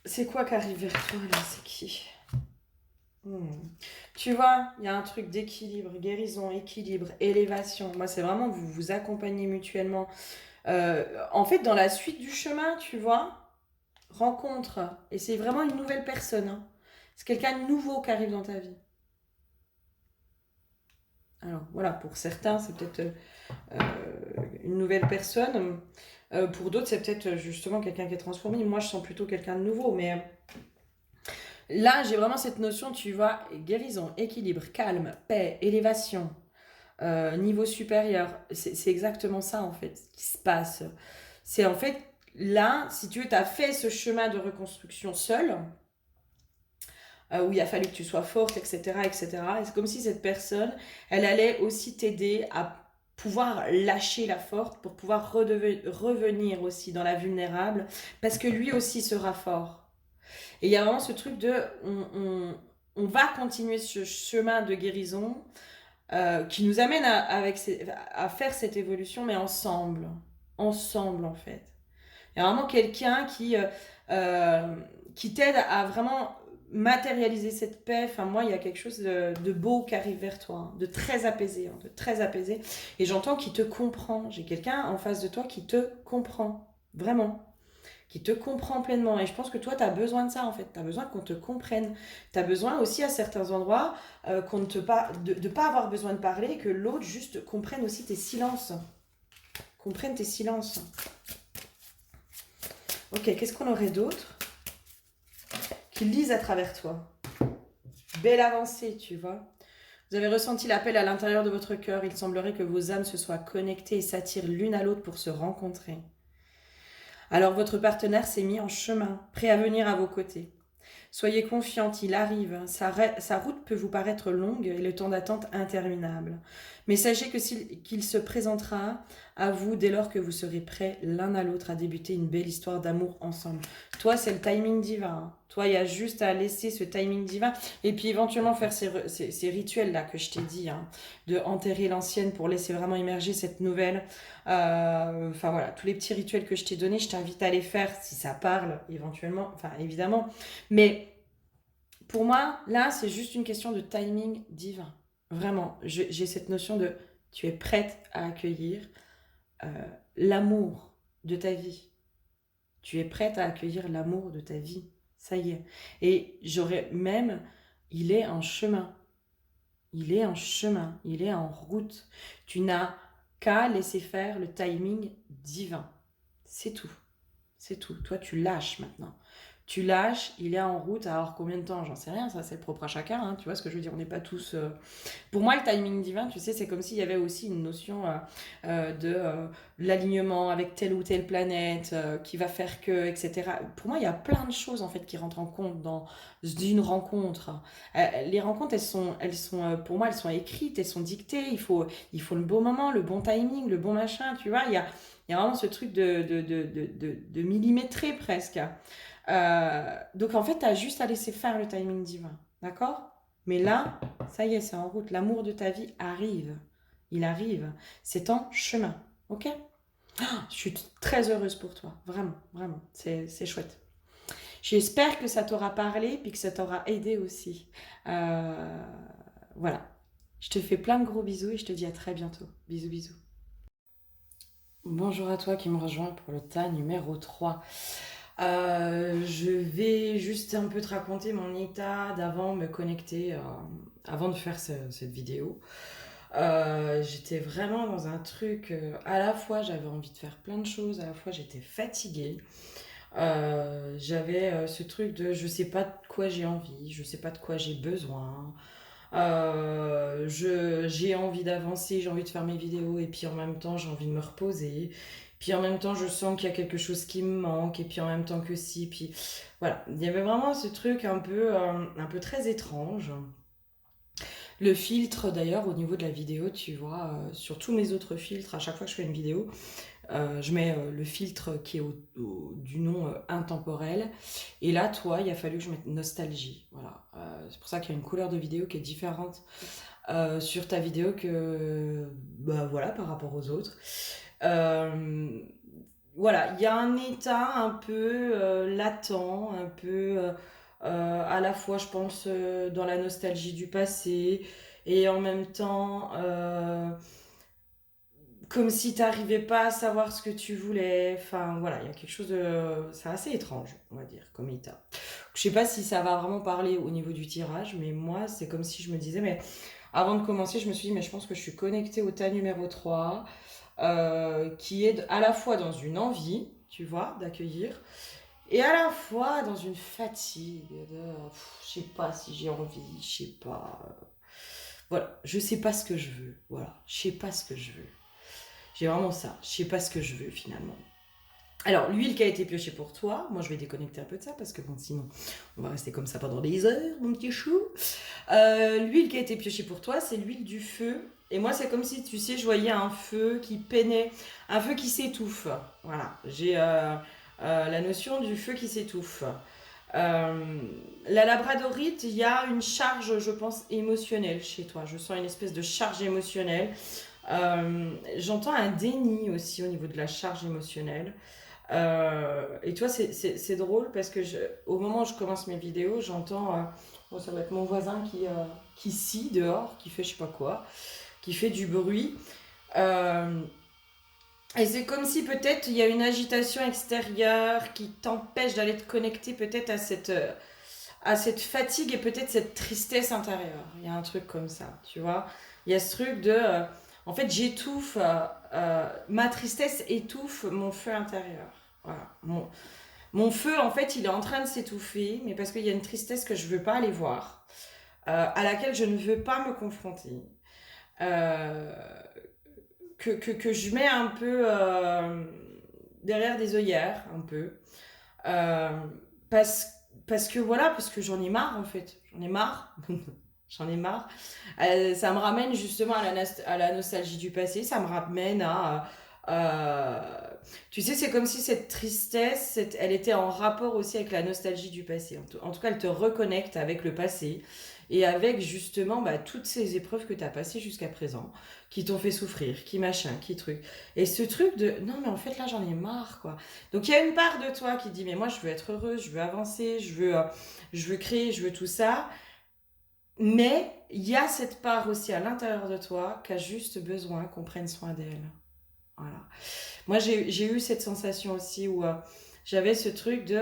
c'est quoi qui arrive vers toi, là? C'est qui Tu vois, il y a un truc d'équilibre, guérison, équilibre, élévation. Moi, c'est vraiment vous vous accompagnez mutuellement. En fait, dans la suite du chemin, tu vois, rencontre. Et c'est vraiment une nouvelle personne. Hein. C'est quelqu'un de nouveau qui arrive dans ta vie. Alors voilà, pour certains, c'est peut-être une nouvelle personne. Pour d'autres, c'est peut-être justement quelqu'un qui est transformé. Moi, je sens plutôt quelqu'un de nouveau. Mais là, j'ai vraiment cette notion, tu vois, guérison, équilibre, calme, paix, élévation, niveau supérieur. C'est exactement ça, en fait, qui se passe. C'est en fait, là, si tu veux, tu as fait ce chemin de reconstruction seul, où il a fallu que tu sois forte, etc., etc. Et c'est comme si cette personne, elle allait aussi t'aider à pouvoir lâcher la forte pour pouvoir revenir aussi dans la vulnérable, parce que lui aussi sera fort. Et il y a vraiment ce truc de, on va continuer ce chemin de guérison qui nous amène à faire cette évolution, mais ensemble. Ensemble, en fait. Il y a vraiment quelqu'un qui t'aide à vraiment matérialiser cette paix. Enfin, moi, il y a quelque chose de beau qui arrive vers toi, hein, de très apaisé, hein, de très apaisé. Et j'entends qu'il te comprend. J'ai quelqu'un en face de toi qui te comprend, vraiment. Qui te comprend pleinement. Et je pense que toi, tu as besoin de ça, en fait. Tu as besoin qu'on te comprenne. Tu as besoin aussi, à certains endroits, de ne pas avoir besoin de parler et que l'autre juste comprenne aussi tes silences. Comprenne tes silences. Ok, qu'est-ce qu'on aurait d'autre qui lise à travers toi? Belle avancée, tu vois. Vous avez ressenti l'appel à l'intérieur de votre cœur. Il semblerait que vos âmes se soient connectées et s'attirent l'une à l'autre pour se rencontrer. Alors votre partenaire s'est mis en chemin, prêt à venir à vos côtés. Soyez confiante, il arrive. Sa route peut vous paraître longue et le temps d'attente interminable. Mais sachez qu'il se présentera à vous dès lors que vous serez prêts l'un à l'autre à débuter une belle histoire d'amour ensemble. Toi, c'est le timing divin. Hein. Toi, il y a juste à laisser ce timing divin et puis éventuellement faire ces rituels-là que je t'ai dit, hein, de enterrer l'ancienne pour laisser vraiment immerger cette nouvelle. Enfin voilà, tous les petits rituels que je t'ai donnés, je t'invite à les faire si ça parle éventuellement, enfin évidemment. Mais pour moi, là, c'est juste une question de timing divin. Vraiment, j'ai cette notion de tu es prête à accueillir l'amour de ta vie. Tu es prête à accueillir l'amour de ta vie. Ça y est. Et j'aurais même, il est en chemin. Il est en chemin. Il est en route. Tu n'as qu'à laisser faire le timing divin. C'est tout. C'est tout. Toi, tu lâches maintenant. tu lâches, il est en route. Alors combien de temps? J'en sais rien, ça c'est propre à chacun, hein, tu vois ce que je veux dire, on n'est pas tous... Pour moi, le timing divin, tu sais, c'est comme s'il y avait aussi une notion de l'alignement avec telle ou telle planète qui va faire que, etc. Pour moi, il y a plein de choses en fait qui rentrent en compte dans une rencontre. Les rencontres, pour moi, elles sont écrites, elles sont dictées. Il faut le bon moment, le bon timing, le bon machin, tu vois. Il y a vraiment ce truc de millimétré presque. Donc en fait, tu as juste à laisser faire le timing divin. D'accord? Mais là, ça y est, c'est en route. L'amour de ta vie arrive. Il arrive. C'est en chemin. Ok? Je suis très heureuse pour toi. Vraiment, vraiment. C'est chouette. J'espère que ça t'aura parlé puis que ça t'aura aidé aussi. Euh, voilà. Je te fais plein de gros bisous et je te dis à très bientôt. Bisous, bisous. Bonjour à toi qui me rejoins pour le tas numéro 3. Je vais juste un peu te raconter mon état d'avant me connecter, avant de faire cette vidéo. J'étais vraiment dans un truc, à la fois j'avais envie de faire plein de choses, à la fois j'étais fatiguée. J'avais ce truc de je sais pas de quoi j'ai envie, je sais pas de quoi j'ai besoin. J'ai envie d'avancer, j'ai envie de faire mes vidéos et puis en même temps j'ai envie de me reposer. Puis en même temps je sens qu'il y a quelque chose qui me manque et puis en même temps que si. Puis voilà, il y avait vraiment ce truc un peu très étrange. Le filtre d'ailleurs au niveau de la vidéo, tu vois, sur tous mes autres filtres, à chaque fois que je fais une vidéo, je mets le filtre qui est du nom intemporel. Et là, toi, il a fallu que je mette nostalgie. Voilà. C'est pour ça qu'il y a une couleur de vidéo qui est différente sur ta vidéo que bah, voilà, par rapport aux autres. Euh, voilà, il y a un état un peu latent, un peu à la fois, je pense, dans la nostalgie du passé et en même temps comme si tu n'arrivais pas à savoir ce que tu voulais. Enfin, voilà, il y a quelque chose de... C'est assez étrange, on va dire, comme état. Je sais pas si ça va vraiment parler au niveau du tirage, mais moi, c'est comme si je me disais, mais avant de commencer, je me suis dit, mais je pense que je suis connectée au tas numéro 3, qui est à la fois dans une envie, tu vois, d'accueillir, et à la fois dans une fatigue de, je sais pas si j'ai envie, je sais pas. Voilà, je sais pas ce que je veux. Voilà, je sais pas ce que je veux. J'ai vraiment ça. Je sais pas ce que je veux finalement. Alors, l'huile qui a été piochée pour toi, moi je vais déconnecter un peu de ça parce que bon, sinon on va rester comme ça pendant des heures, mon petit chou. L'huile qui a été piochée pour toi, c'est l'huile du feu. Et moi, c'est comme si, tu sais, je voyais un feu qui peinait, un feu qui s'étouffe. Voilà, j'ai la notion du feu qui s'étouffe. Euh, la labradorite, il y a une charge, je pense, émotionnelle chez toi. Je sens une espèce de charge émotionnelle. J'entends un déni aussi au niveau de la charge émotionnelle. Et toi, c'est drôle parce que au moment où je commence mes vidéos, j'entends, bon, ça va être mon voisin qui scie dehors, qui fait je sais pas quoi, qui fait du bruit. Euh, et c'est comme si peut-être il y a une agitation extérieure qui t'empêche d'aller te connecter peut-être à cette fatigue et peut-être cette tristesse intérieure. Il y a un truc comme ça, tu vois. Il y a ce truc de... en fait, j'étouffe, ma tristesse étouffe mon feu intérieur. Voilà. Mon feu, en fait, il est en train de s'étouffer, mais parce qu'il y a une tristesse que je veux pas aller voir, à laquelle je ne veux pas me confronter, euh, que je mets un peu derrière des œillères, un peu. Euh, parce, parce que voilà, parce que j'en ai marre en fait. J'en ai marre. J'en ai marre. Ça me ramène justement à la nostalgie du passé. Ça me ramène à... tu sais, c'est comme si cette tristesse, elle était en rapport aussi avec la nostalgie du passé. En tout cas, elle te reconnecte avec le passé et avec justement bah, toutes ces épreuves que tu as passées jusqu'à présent, qui t'ont fait souffrir, qui machin, qui truc. Et ce truc de non, mais en fait là, j'en ai marre quoi. Donc il y a une part de toi qui dit mais moi, je veux être heureuse, je veux avancer, je veux créer, je veux tout ça. Mais il y a cette part aussi à l'intérieur de toi qui a juste besoin qu'on prenne soin d'elle. Voilà. Moi, j'ai eu cette sensation aussi où j'avais ce truc de...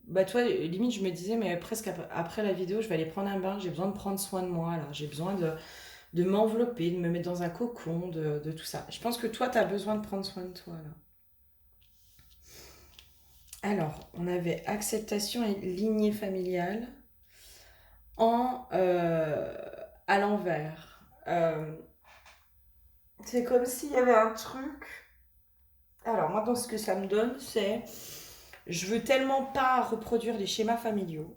bah, toi, limite, je me disais, mais presque après la vidéo, je vais aller prendre un bain, j'ai besoin de prendre soin de moi, là. J'ai besoin de m'envelopper, de me mettre dans un cocon, de tout ça. Je pense que toi, tu as besoin de prendre soin de toi, là. Alors, on avait acceptation et lignée familiale à l'envers. C'est comme s'il y avait un truc. Alors, moi, dans ce que ça me donne, c'est je veux tellement pas reproduire les schémas familiaux.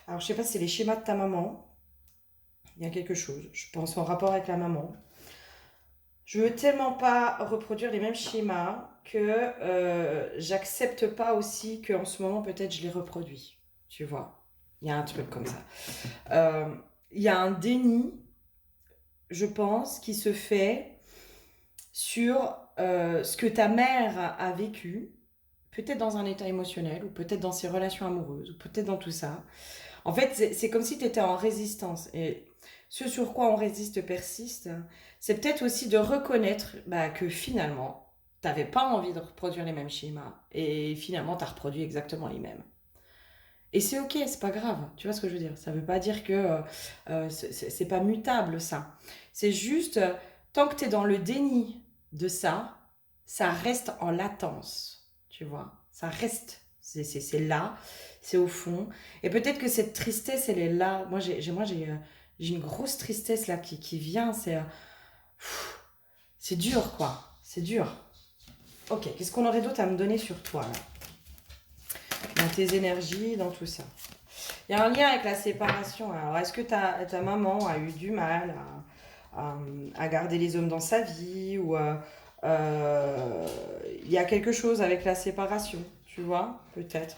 Alors, je sais pas si c'est les schémas de ta maman. Il y a quelque chose, je pense, en rapport avec la maman. Je veux tellement pas reproduire les mêmes schémas que j'accepte pas aussi qu'en ce moment, peut-être, je les reproduis. Tu vois, il y a un truc comme ça. Euh, Il y a un déni, je pense, qui se fait sur ce que ta mère a vécu, peut-être dans un état émotionnel, ou peut-être dans ses relations amoureuses, ou peut-être dans tout ça. En fait, c'est comme si tu étais en résistance. Et ce sur quoi on résiste persiste. C'est peut-être aussi de reconnaître que finalement, t'avais pas envie de reproduire les mêmes schémas. Et finalement, tu as reproduit exactement les mêmes. Et c'est ok, c'est pas grave. Tu vois ce que je veux dire? Ça veut pas dire que c'est pas mutable, ça. C'est juste, tant que tu es dans le déni de ça, ça reste en latence. Tu vois? Ça reste. C'est là, c'est au fond. Et peut-être que cette tristesse, elle est là. J'ai une grosse tristesse là qui vient. C'est dur, quoi. C'est dur. Ok, qu'est-ce qu'on aurait d'autre à me donner sur toi, là? Dans tes énergies, dans tout ça. Il y a un lien avec la séparation. Alors, est-ce que ta maman a eu du mal à garder les hommes dans sa vie ou il y a quelque chose avec la séparation, tu vois, peut-être.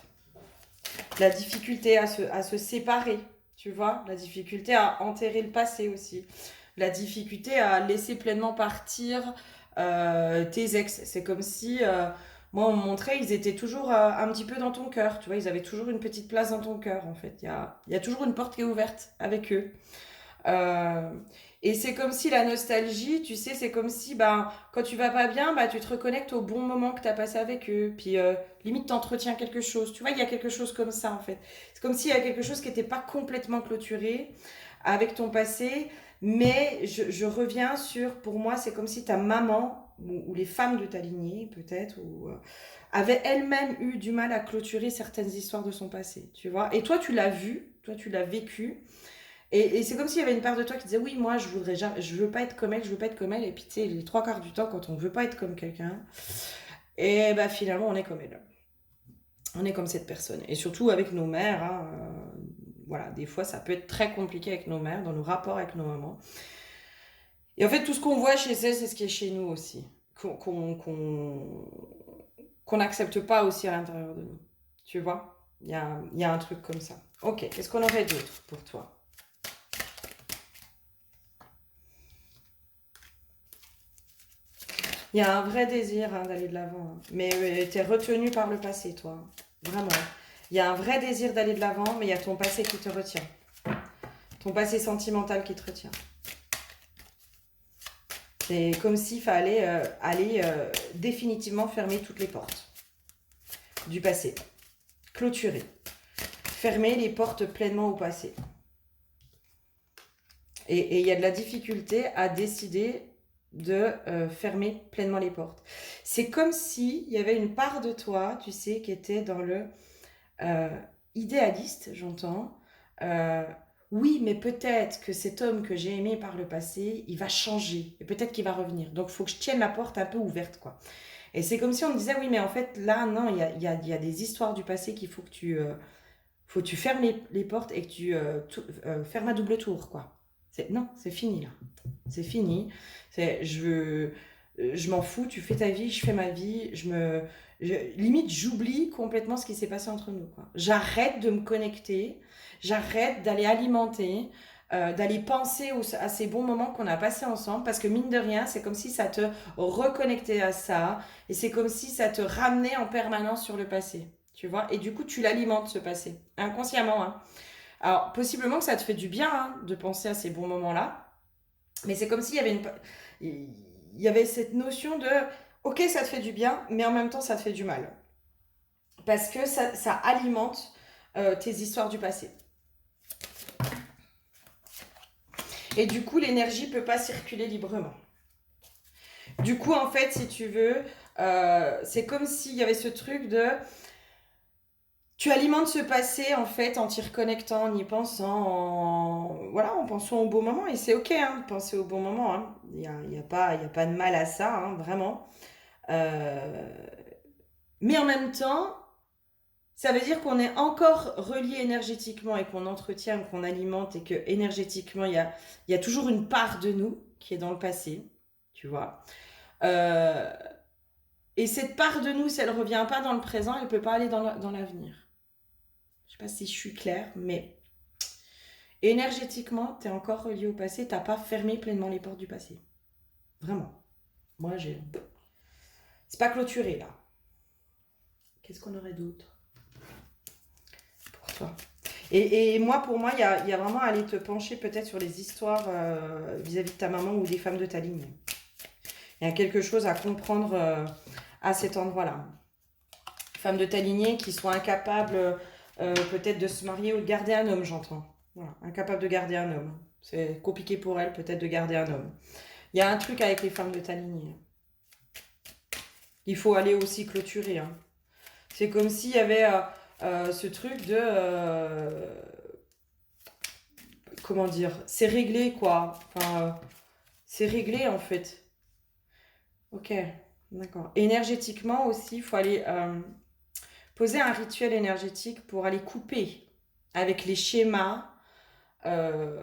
La difficulté à se séparer, tu vois, la difficulté à enterrer le passé aussi. La difficulté à laisser pleinement partir tes ex. C'est comme si, moi, on me montrait, ils étaient toujours un petit peu dans ton cœur, tu vois, ils avaient toujours une petite place dans ton cœur, en fait. Il y a toujours une porte qui est ouverte avec eux. Euh, et c'est comme si la nostalgie, tu sais, c'est comme si quand tu vas pas bien, tu te reconnectes au bon moment que tu as passé avec eux. Puis limite, t'entretiens quelque chose. Tu vois, il y a quelque chose comme ça en fait. C'est comme s'il y a quelque chose qui n'était pas complètement clôturé avec ton passé. Mais je reviens sur, pour moi, c'est comme si ta maman ou les femmes de ta lignée, peut-être, avaient elles-mêmes eu du mal à clôturer certaines histoires de son passé. Tu vois. Et toi, tu l'as vu, toi, tu l'as vécu. Et c'est comme s'il y avait une part de toi qui disait oui, moi je voudrais jamais, je veux pas être comme elle, je veux pas être comme elle. Et puis tu sais, les trois quarts du temps, quand on veut pas être comme quelqu'un, et finalement on est comme elle. On est comme cette personne. Et surtout avec nos mères, hein, voilà, des fois ça peut être très compliqué avec nos mères, dans nos rapports avec nos mamans. Et en fait, tout ce qu'on voit chez elles, c'est ce qui est chez nous aussi. Qu'on n'accepte pas aussi à l'intérieur de nous. Tu vois, il y a un truc comme ça. Ok, qu'est-ce qu'on aurait d'autre pour toi? Il y a un vrai désir d'aller de l'avant. Hein. Mais tu es retenu par le passé, toi. Vraiment. Il y a un vrai désir d'aller de l'avant, mais il y a ton passé qui te retient. Ton passé sentimental qui te retient. C'est comme s'il fallait aller définitivement fermer toutes les portes du passé. Clôturer. Fermer les portes pleinement au passé. Et il y a de la difficulté à décider de fermer pleinement les portes. C'est comme s'il y avait une part de toi, tu sais, qui était dans le euh, idéaliste, j'entends. Euh, oui, mais peut-être que cet homme que j'ai aimé par le passé, il va changer. Et peut-être qu'il va revenir. Donc, il faut que je tienne la porte un peu ouverte, quoi. Et c'est comme si on me disait, oui, mais en fait, là, non, il y a des histoires du passé qu'il faut que tu fermes les portes et que tu fermes à double tour, quoi. Non, c'est fini, là. C'est fini. Je m'en fous, tu fais ta vie, je fais ma vie. Limite, j'oublie complètement ce qui s'est passé entre nous, quoi. J'arrête de me connecter, j'arrête d'aller alimenter, d'aller penser à ces bons moments qu'on a passés ensemble, parce que mine de rien, c'est comme si ça te reconnectait à ça, et c'est comme si ça te ramenait en permanence sur le passé, tu vois. Et du coup, tu l'alimentes, ce passé, inconsciemment, hein. Alors, possiblement que ça te fait du bien hein, de penser à ces bons moments-là, mais c'est comme s'il y avait il y avait cette notion de, ok, ça te fait du bien, mais en même temps, ça te fait du mal. Parce que ça alimente tes histoires du passé. Et du coup, l'énergie ne peut pas circuler librement. Du coup, en fait, si tu veux, c'est comme s'il y avait ce truc de Tu alimentes ce passé en fait en t'y reconnectant, en y pensant, voilà, en pensant au bon moment. Et c'est ok de penser au bon moment. Hein. Il y a pas de mal à ça, hein, vraiment. Euh, Mais en même temps, ça veut dire qu'on est encore relié énergétiquement et qu'on entretient, qu'on alimente et que énergétiquement, il y a toujours une part de nous qui est dans le passé, tu vois. Euh, et cette part de nous, si elle ne revient pas dans le présent, elle ne peut pas aller dans l'avenir. Je ne sais pas si je suis claire, mais énergétiquement, tu es encore relié au passé, tu n'as pas fermé pleinement les portes du passé. Vraiment. Moi, j'ai. C'est pas clôturé là. Qu'est-ce qu'on aurait d'autre pour toi? Et moi, pour moi, il y a vraiment à aller te pencher peut-être sur les histoires vis-à-vis de ta maman ou des femmes de ta ligne. Il y a quelque chose à comprendre à cet endroit-là. Femmes de ta lignée qui soient incapables peut-être de se marier ou de garder un homme, j'entends. Voilà, incapables de garder un homme. C'est compliqué pour elles peut-être de garder un homme. Il y a un truc avec les femmes de ta lignée. Il faut aller aussi clôturer. Hein. C'est comme s'il y avait ce truc de... comment dire? C'est réglé, quoi. Enfin, c'est réglé, en fait. Ok, d'accord. Énergétiquement aussi, il faut aller poser un rituel énergétique pour aller couper avec les schémas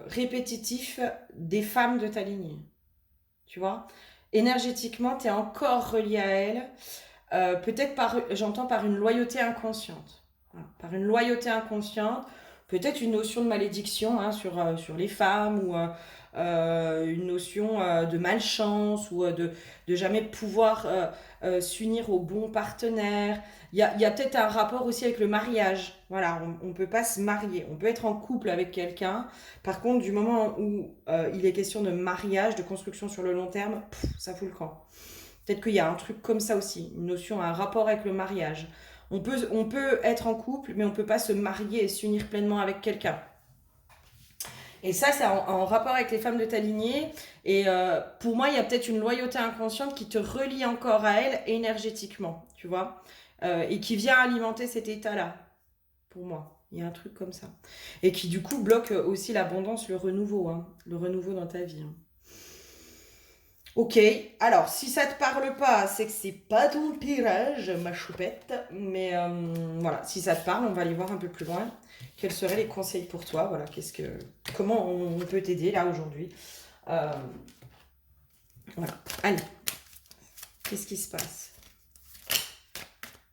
répétitifs des femmes de ta lignée. Tu vois? Énergétiquement, tu es encore relié à elles. Peut-être j'entends par une loyauté inconsciente. Voilà. Par une loyauté inconsciente, peut-être une notion de malédiction hein, sur les femmes ou une notion de malchance ou de jamais pouvoir s'unir au bon partenaire. Il y a peut-être un rapport aussi avec le mariage. Voilà, on ne peut pas se marier. On peut être en couple avec quelqu'un. Par contre, du moment où il est question de mariage, de construction sur le long terme, ça fout le camp. Peut-être qu'il y a un truc comme ça aussi, une notion, un rapport avec le mariage. On peut être en couple, mais on ne peut pas se marier et s'unir pleinement avec quelqu'un. Et ça, c'est en rapport avec les femmes de ta lignée. Et pour moi, il y a peut-être une loyauté inconsciente qui te relie encore à elles énergétiquement, tu vois, et qui vient alimenter cet état-là, pour moi. Il y a un truc comme ça. Et qui, du coup, bloque aussi l'abondance, le renouveau dans ta vie. Hein. Ok, alors si ça te parle pas, c'est que c'est pas ton tirage, ma choupette. Mais voilà, si ça te parle, on va aller voir un peu plus loin. Quels seraient les conseils pour toi? Voilà, comment on peut t'aider là aujourd'hui? Euh, voilà, allez, qu'est-ce qui se passe?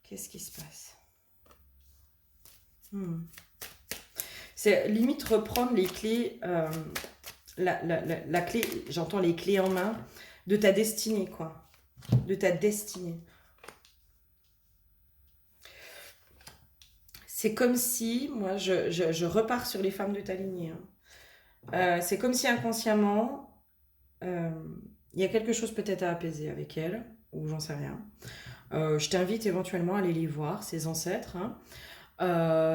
Qu'est-ce qui se passe? C'est limite reprendre les clés, la clé, j'entends les clés en main de ta destinée, quoi. De ta destinée. C'est comme si, moi, je repars sur les femmes de ta lignée. Hein. C'est comme si inconsciemment, il y a quelque chose peut-être à apaiser avec elles, ou j'en sais rien. Je t'invite éventuellement à aller les voir, ces ancêtres. Hein.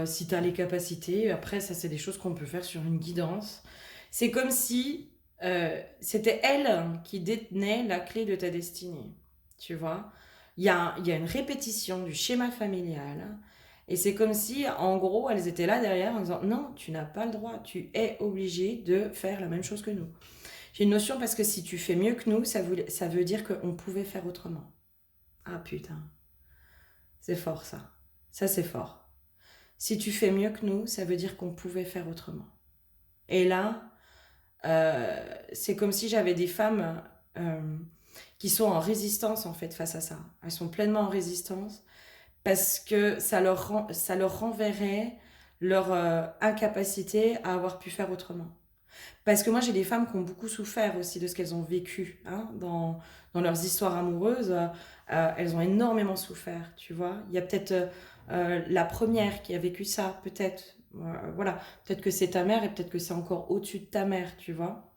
Si tu as les capacités, après, ça, c'est des choses qu'on peut faire sur une guidance. C'est comme si c'était elle qui détenait la clé de ta destinée. Tu vois? Il y a une répétition du schéma familial. Et c'est comme si, en gros, elles étaient là derrière en disant non, tu n'as pas le droit, tu es obligé de faire la même chose que nous. J'ai une notion parce que si tu fais mieux que nous, ça veut dire qu'on pouvait faire autrement. Ah putain, c'est fort ça. Ça, c'est fort. Si tu fais mieux que nous, ça veut dire qu'on pouvait faire autrement. Et là, c'est comme si j'avais des femmes qui sont en résistance en fait face à ça. Elles sont pleinement en résistance parce que ça leur renverrait leur incapacité à avoir pu faire autrement. Parce que moi, j'ai des femmes qui ont beaucoup souffert aussi de ce qu'elles ont vécu hein, dans leurs histoires amoureuses. Elles ont énormément souffert, tu vois. Il y a peut-être la première qui a vécu ça, peut-être. Voilà, peut-être que c'est ta mère et peut-être que c'est encore au-dessus de ta mère, tu vois.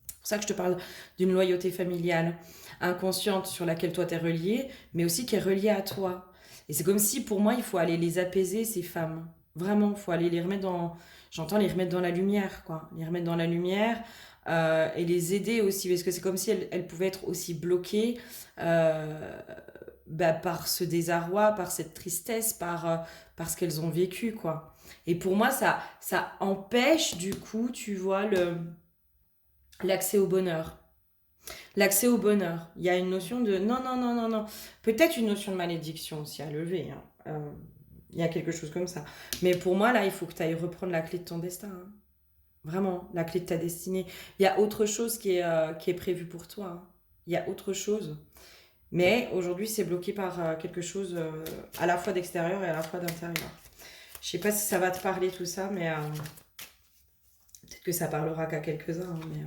C'est pour ça que je te parle d'une loyauté familiale inconsciente sur laquelle toi t'es reliée, mais aussi qui est reliée à toi. Et c'est comme si, pour moi, il faut aller les apaiser, ces femmes. Vraiment, il faut aller les remettre dans... J'entends les remettre dans la lumière, quoi. Les remettre dans la lumière et les aider aussi, parce que c'est comme si elles pouvaient être aussi bloquées par ce désarroi, par cette tristesse, par ce qu'elles ont vécu, quoi. Et pour moi, ça empêche, du coup, tu vois, l'accès au bonheur. L'accès au bonheur. Il y a une notion de non, non, non, non, non. Peut-être une notion de malédiction aussi à lever, hein. Il y a quelque chose comme ça. Mais pour moi, là, il faut que tu ailles reprendre la clé de ton destin, hein. Vraiment, la clé de ta destinée. Il y a autre chose qui est prévu pour toi, hein. Il y a autre chose. Mais aujourd'hui, c'est bloqué par quelque chose à la fois d'extérieur et à la fois d'intérieur. Je sais pas si ça va te parler tout ça, mais peut-être que ça parlera qu'à quelques-uns, hein, mais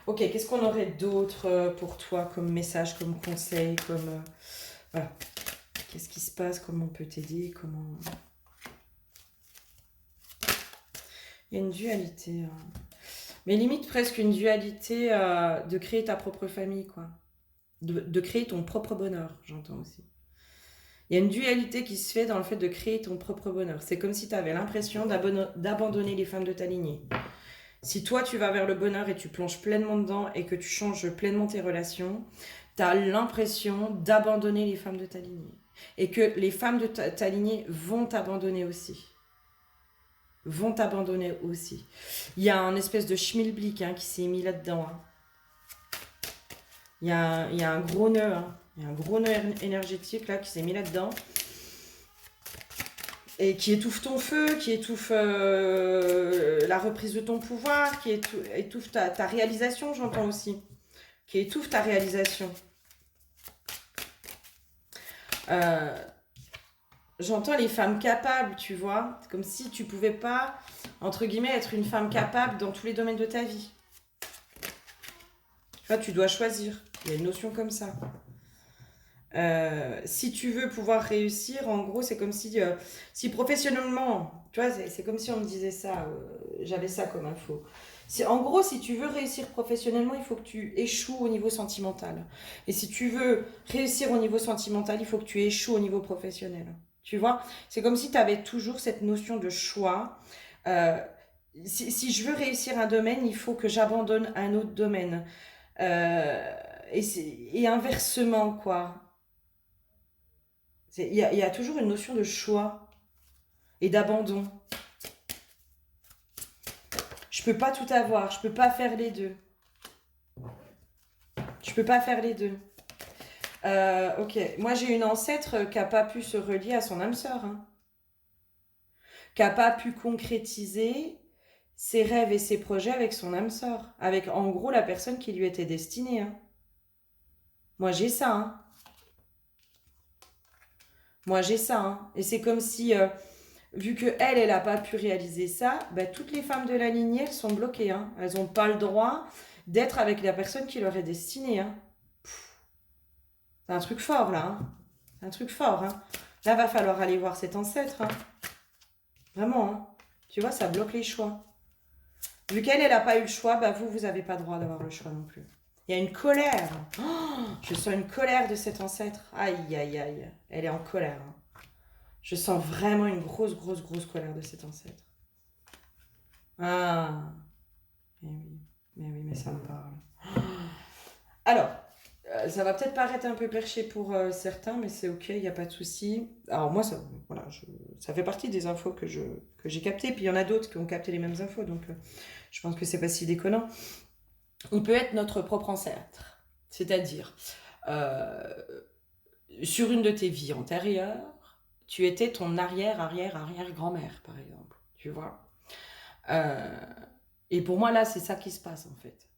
ok, qu'est-ce qu'on aurait d'autre pour toi comme message, comme conseil, comme voilà, qu'est-ce qui se passe, comment on peut t'aider, comment il y a une dualité, mais limite presque une dualité de créer ta propre famille, quoi, de créer ton propre bonheur, j'entends aussi. Il y a une dualité qui se fait dans le fait de créer ton propre bonheur. C'est comme si tu avais l'impression d'abandonner les femmes de ta lignée. Si toi, tu vas vers le bonheur et tu plonges pleinement dedans et que tu changes pleinement tes relations, tu as l'impression d'abandonner les femmes de ta lignée. Et que les femmes de ta lignée vont t'abandonner aussi. Vont t'abandonner aussi. Il y a un espèce de schmilblick qui s'est mis là-dedans, hein. Il y a un gros nœud, hein. Il y a un gros nœud énergétique là qui s'est mis là-dedans. Et qui étouffe ton feu, qui étouffe la reprise de ton pouvoir, qui étouffe ta réalisation, j'entends aussi. Qui étouffe ta réalisation. J'entends les femmes capables, tu vois. C'est comme si tu pouvais pas, entre guillemets, être une femme capable dans tous les domaines de ta vie. Tu vois, tu dois choisir. Il y a une notion comme ça. Si tu veux pouvoir réussir, en gros, c'est comme si professionnellement, tu vois, c'est comme si on me disait ça, j'avais ça comme info. En gros, si tu veux réussir professionnellement, il faut que tu échoues au niveau sentimental. Et si tu veux réussir au niveau sentimental, il faut que tu échoues au niveau professionnel. Tu vois, c'est comme si tu avais toujours cette notion de choix. Euh, si je veux réussir un domaine, il faut que j'abandonne un autre domaine. Et inversement, quoi. Il y a toujours une notion de choix et d'abandon. Je peux pas tout avoir, je peux pas faire les deux. Je peux pas faire les deux. Ok, moi j'ai une ancêtre qui a pas pu se relier à son âme sœur, hein. Qui a pas pu concrétiser ses rêves et ses projets avec son âme sœur. Avec en gros la personne qui lui était destinée, hein. Moi j'ai ça, hein. Moi j'ai ça, hein. Et c'est comme si vu que elle a pas pu réaliser ça, bah, toutes les femmes de la lignée, elles sont bloquées, hein. Elles n'ont pas le droit d'être avec la personne qui leur est destinée, hein. C'est un truc fort, là, hein. C'est un truc fort, hein. Là, va falloir aller voir cet ancêtre, hein. Vraiment, hein. Tu vois, ça bloque les choix. Vu qu'elle n'a pas eu le choix, bah vous n'avez pas le droit d'avoir le choix non plus. Il y a une colère. Oh, je sens une colère de cet ancêtre. Aïe, aïe, aïe. Elle est en colère, hein. Je sens vraiment une grosse, grosse, grosse colère de cet ancêtre. Ah, mais oui, mais ça me parle. Alors, ça va peut-être paraître un peu perché pour certains, mais c'est ok, il n'y a pas de souci. Alors moi, ça, voilà, ça fait partie des infos que j'ai captées, puis il y en a d'autres qui ont capté les mêmes infos, donc je pense que c'est pas si déconnant. On peut être notre propre ancêtre, c'est-à-dire, sur une de tes vies antérieures, tu étais ton arrière-arrière-arrière-grand-mère, par exemple, tu vois. Et pour moi, là, c'est ça qui se passe, en fait.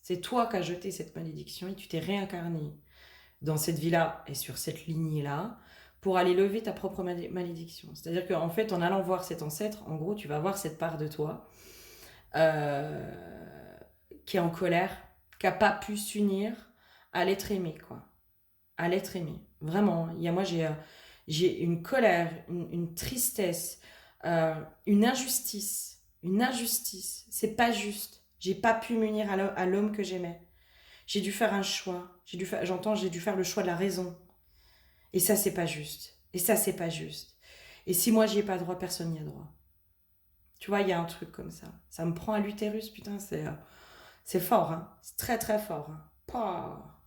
C'est toi qui as jeté cette malédiction et tu t'es réincarné dans cette vie-là et sur cette lignée-là pour aller lever ta propre malédiction. C'est-à-dire qu'en fait, en allant voir cet ancêtre, en gros, tu vas voir cette part de toi qui est en colère, qui n'a pas pu s'unir à l'être aimé, quoi. À l'être aimé. Vraiment. Moi, j'ai une colère, une tristesse, une injustice. Une injustice. C'est pas juste. J'ai pas pu m'unir à l'homme que j'aimais. J'ai dû faire un choix. J'ai dû faire le choix de la raison. Et ça, c'est pas juste. Et ça, c'est pas juste. Et si moi, j'y ai pas droit, personne n'y a droit. Tu vois, il y a un truc comme ça. Ça me prend à l'utérus, putain, c'est fort, hein. C'est très, très fort, hein. Pouah.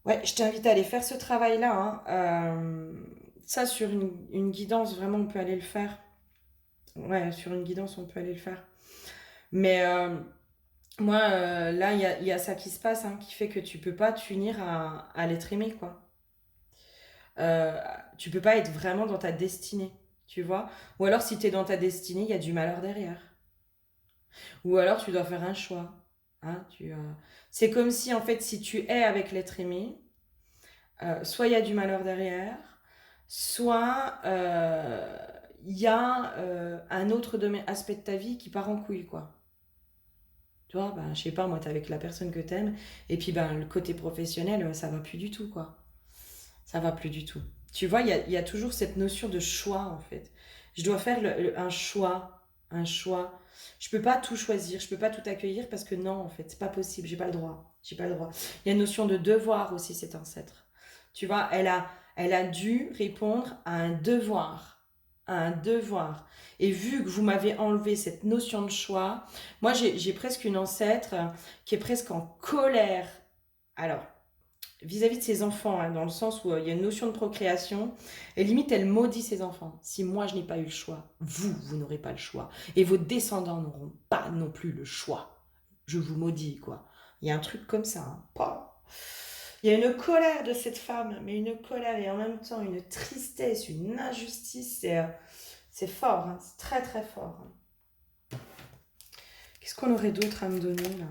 Ouais, je t'invite à aller faire ce travail-là, hein. Ça, sur une guidance, vraiment, on peut aller le faire. Ouais, sur une guidance, on peut aller le faire. Mais moi, là, il y a ça qui se passe, hein, qui fait que tu peux pas t'unir à l'être aimé, quoi. Euh, Tu peux pas être vraiment dans ta destinée, tu vois. Ou alors, si tu es dans ta destinée, il y a du malheur derrière. Ou alors, tu dois faire un choix. Hein, c'est comme si, en fait, si tu es avec l'être aimé, soit il y a du malheur derrière, soit il y a un autre aspect de ta vie qui part en couille, quoi. Tu vois, ben, je sais pas, moi, t'es avec la personne que t'aimes, et puis ben, le côté professionnel, ça va plus du tout, quoi. Ça va plus du tout. Tu vois, il y a toujours cette notion de choix, en fait. Je dois faire un choix, un choix. Je peux pas tout choisir, je peux pas tout accueillir parce que non, en fait, c'est pas possible, j'ai pas le droit. J'ai pas le droit. Il y a une notion de devoir aussi, cet ancêtre. Tu vois, elle a dû répondre à un devoir. À un devoir. Et vu que vous m'avez enlevé cette notion de choix, moi j'ai presque une ancêtre qui est presque en colère. Alors, vis-à-vis de ses enfants, hein, dans le sens où il y a une notion de procréation, et limite elle maudit ses enfants. Si moi je n'ai pas eu le choix, vous n'aurez pas le choix. Et vos descendants n'auront pas non plus le choix. Je vous maudis, quoi. Il y a un truc comme ça. Hein. Pas. Il y a une colère de cette femme, mais une colère et en même temps une tristesse, une injustice. C'est fort, hein, c'est très très fort. Qu'est-ce qu'on aurait d'autre à me donner là?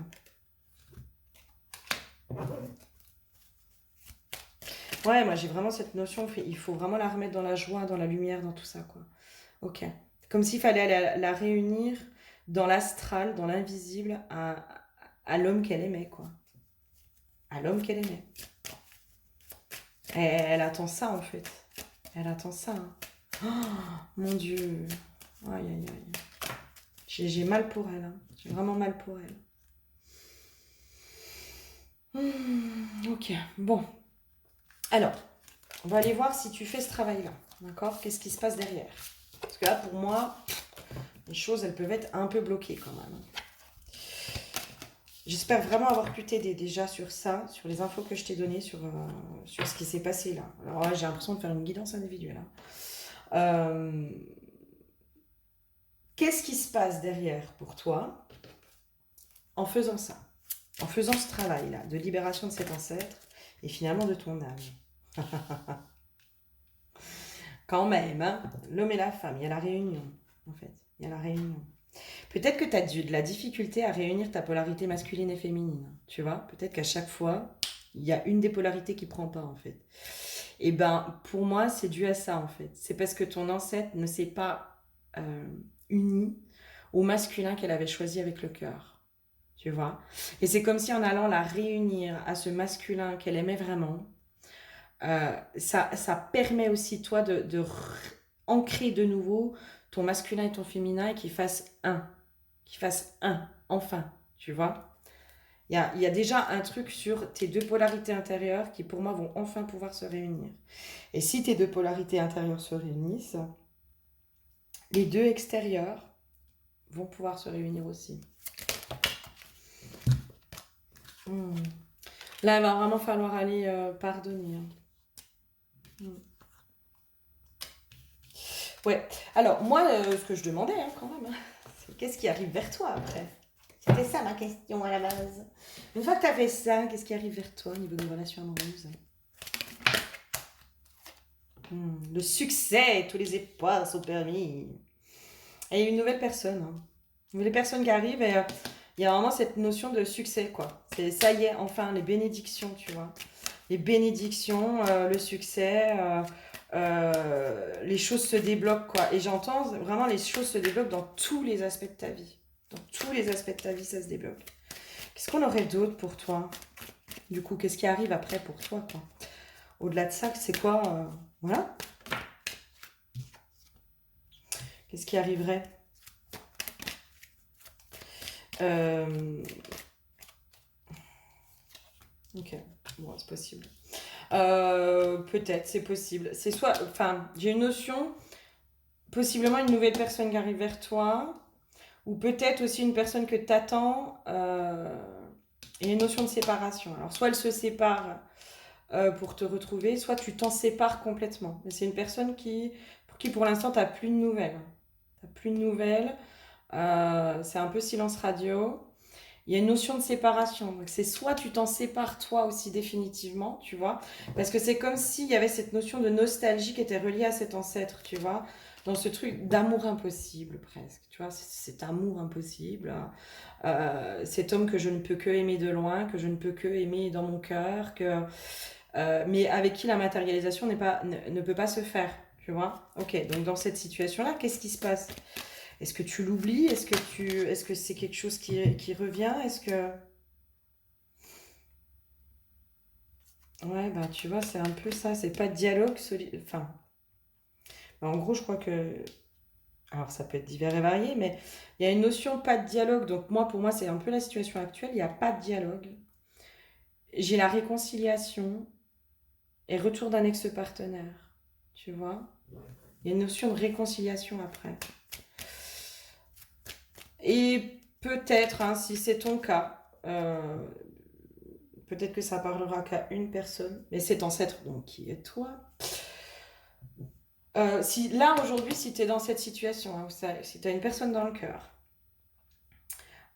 Ouais, moi j'ai vraiment cette notion, il faut vraiment la remettre dans la joie, dans la lumière, dans tout ça, quoi. Ok. Comme s'il fallait aller la réunir dans l'astral, dans l'invisible, à l'homme qu'elle aimait, quoi. À l'homme qu'elle aimait. Et elle attend ça, en fait. Elle attend ça. Hein. Oh, mon Dieu. Aïe, aïe, aïe. J'ai mal pour elle. Hein. J'ai vraiment mal pour elle. Ok, bon. Alors, on va aller voir si tu fais ce travail-là. D'accord? Qu'est-ce qui se passe derrière? Parce que là, pour moi, les choses, elles peuvent être un peu bloquées quand même. J'espère vraiment avoir pu t'aider déjà sur ça, sur les infos que je t'ai données, sur ce qui s'est passé là. Alors là, j'ai l'impression de faire une guidance individuelle. Hein. Euh, Qu'est-ce qui se passe derrière pour toi en faisant ça? En faisant ce travail-là de libération de cet ancêtre et finalement de ton âme. Quand même, hein, l'homme et la femme, il y a la réunion, en fait. Il y a la réunion. Peut-être que tu as de la difficulté à réunir ta polarité masculine et féminine. Tu vois, peut-être qu'à chaque fois, il y a une des polarités qui prend pas, en fait. Et ben, pour moi, c'est dû à ça, en fait. C'est parce que ton ancêtre ne s'est pas uni au masculin qu'elle avait choisi avec le cœur. Tu vois. Et c'est comme si en allant la réunir à ce masculin qu'elle aimait vraiment, ça permet aussi, toi, de ancrer de nouveau ton masculin et ton féminin et qu'ils fassent un. Qu'ils fassent un, enfin, tu vois. Il y a déjà un truc sur tes deux polarités intérieures qui, pour moi, vont enfin pouvoir se réunir. Et si tes deux polarités intérieures se réunissent, les deux extérieures vont pouvoir se réunir aussi. Hmm. Là, il va vraiment falloir aller pardonner. Hein. Hmm. Ouais. Alors, moi, ce que je demandais, hein, quand même, hein, c'est qu'est-ce qui arrive vers toi après? C'était ça ma question à la base. Une fois que tu as fait ça, qu'est-ce qui arrive vers toi au niveau de relations amoureuses? Le succès, tous les espoirs sont permis. Et il y a une nouvelle personne. Hein. Une nouvelle personne qui arrive et il y a vraiment cette notion de succès, quoi. C'est ça y est, enfin, les bénédictions, tu vois. Les bénédictions, le succès, les choses se débloquent, quoi. Et j'entends vraiment les choses se débloquent dans tous les aspects de ta vie. Dans tous les aspects de ta vie, ça se débloque. Qu'est-ce qu'on aurait d'autre pour toi? Du coup, qu'est-ce qui arrive après pour toi, quoi? Au-delà de ça, c'est quoi voilà. Qu'est-ce qui arriverait Ok, bon, c'est possible. Peut-être, c'est possible. C'est soit, enfin, j'ai une notion, possiblement une nouvelle personne qui arrive vers toi, ou peut-être aussi une personne que t'attends, et une notion de séparation. Alors, soit elle se sépare pour te retrouver, soit tu t'en sépares complètement. Mais c'est une personne pour qui pour l'instant, tu n'as plus de nouvelles. T'as plus de nouvelles. C'est un peu silence radio. Il y a une notion de séparation. Donc c'est soit tu t'en sépares toi aussi définitivement, tu vois, parce que c'est comme s'il y avait cette notion de nostalgie qui était reliée à cet ancêtre, tu vois, dans ce truc d'amour impossible presque, tu vois, cet amour impossible, cet homme que je ne peux que aimer de loin, que je ne peux que aimer dans mon cœur, mais avec qui la matérialisation ne peut pas se faire, tu vois. Ok, donc dans cette situation-là, qu'est-ce qui se passe? Est-ce que tu l'oublies? Est-ce que c'est quelque chose qui revient? Ouais, bah tu vois, c'est un peu ça. C'est pas de dialogue solide. Enfin, bah, en gros, je crois que. Alors, ça peut être divers et varié, mais il y a une notion pas de dialogue. Donc, moi, pour moi, c'est un peu la situation actuelle. Il n'y a pas de dialogue. J'ai la réconciliation et retour d'un ex-partenaire. Tu vois? Il y a une notion de réconciliation après. Et peut-être, hein, si c'est ton cas, peut-être que ça parlera qu'à une personne, mais cet ancêtre, donc qui est toi. Si, là, aujourd'hui, si tu es dans cette situation, hein, si tu as une personne dans le cœur,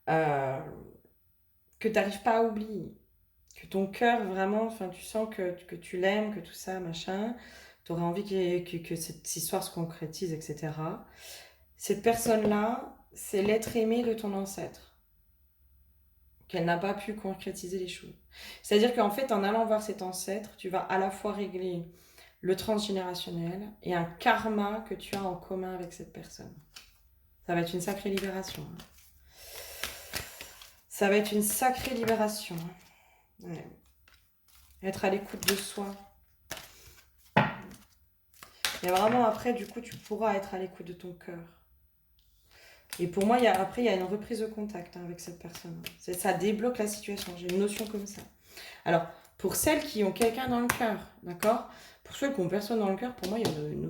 euh, que tu n'arrives pas à oublier, que ton cœur vraiment, enfin, tu sens que tu l'aimes, que tout ça, machin, tu aurais envie que cette histoire se concrétise, etc. Cette personne-là, c'est l'être aimé de ton ancêtre, qu'elle n'a pas pu concrétiser les choses. C'est-à-dire qu'en fait, en allant voir cet ancêtre, tu vas à la fois régler le transgénérationnel et un karma que tu as en commun avec cette personne. Ça va être une sacrée libération. Hein. Ça va être une sacrée libération. Hein. Ouais. Être à l'écoute de soi. Et vraiment, après, du coup, tu pourras être à l'écoute de ton cœur. Et pour moi, après, il y a une reprise de contact hein, avec cette personne. Ça débloque la situation. J'ai une notion comme ça. Alors, pour celles qui ont quelqu'un dans le cœur, d'accord? Pour ceux qui ont personne dans le cœur, pour moi, il y a une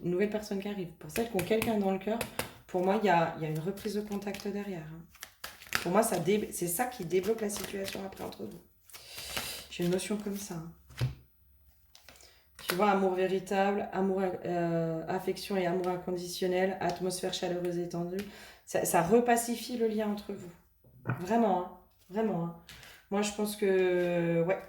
nouvelle personne qui arrive. Pour celles qui ont quelqu'un dans le cœur, pour moi, il y a une reprise de contact derrière. Hein. Pour moi, c'est ça qui débloque la situation après entre vous. J'ai une notion comme ça. Hein. Tu vois, amour véritable, amour, affection et amour inconditionnel, atmosphère chaleureuse et tendue. Ça repacifie le lien entre vous. Vraiment, hein. Vraiment. Hein. Moi, je pense que... Ouais,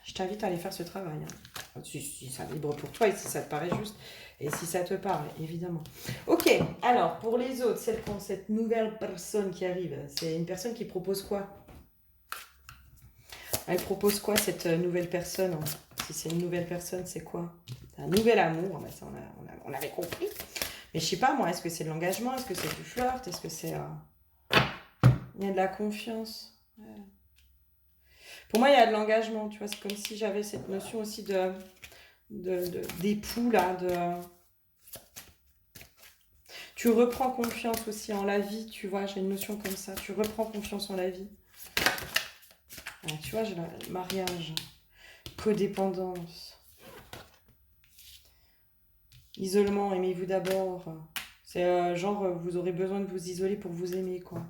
je t'invite à aller faire ce travail. Hein. Si ça vibre pour toi et si ça te paraît juste et si ça te parle, évidemment. Ok, alors, pour les autres, celles qui ont cette nouvelle personne qui arrive, c'est une personne qui propose quoi? Elle propose quoi, cette nouvelle personne hein? Si c'est une nouvelle personne, c'est quoi? C'est un nouvel amour, ben ça, on avait compris. Mais je sais pas, moi, est-ce que c'est de l'engagement? Est-ce que c'est du flirt? Est-ce que c'est... Il y a de la confiance. Ouais. Pour moi, il y a de l'engagement, tu vois. C'est comme si j'avais cette notion aussi d'époux, là. Tu reprends confiance aussi en la vie, tu vois. J'ai une notion comme ça. Tu reprends confiance en la vie. Alors, tu vois, j'ai le mariage, codépendance, isolement, aimez-vous d'abord. C'est genre, vous aurez besoin de vous isoler pour vous aimer, quoi.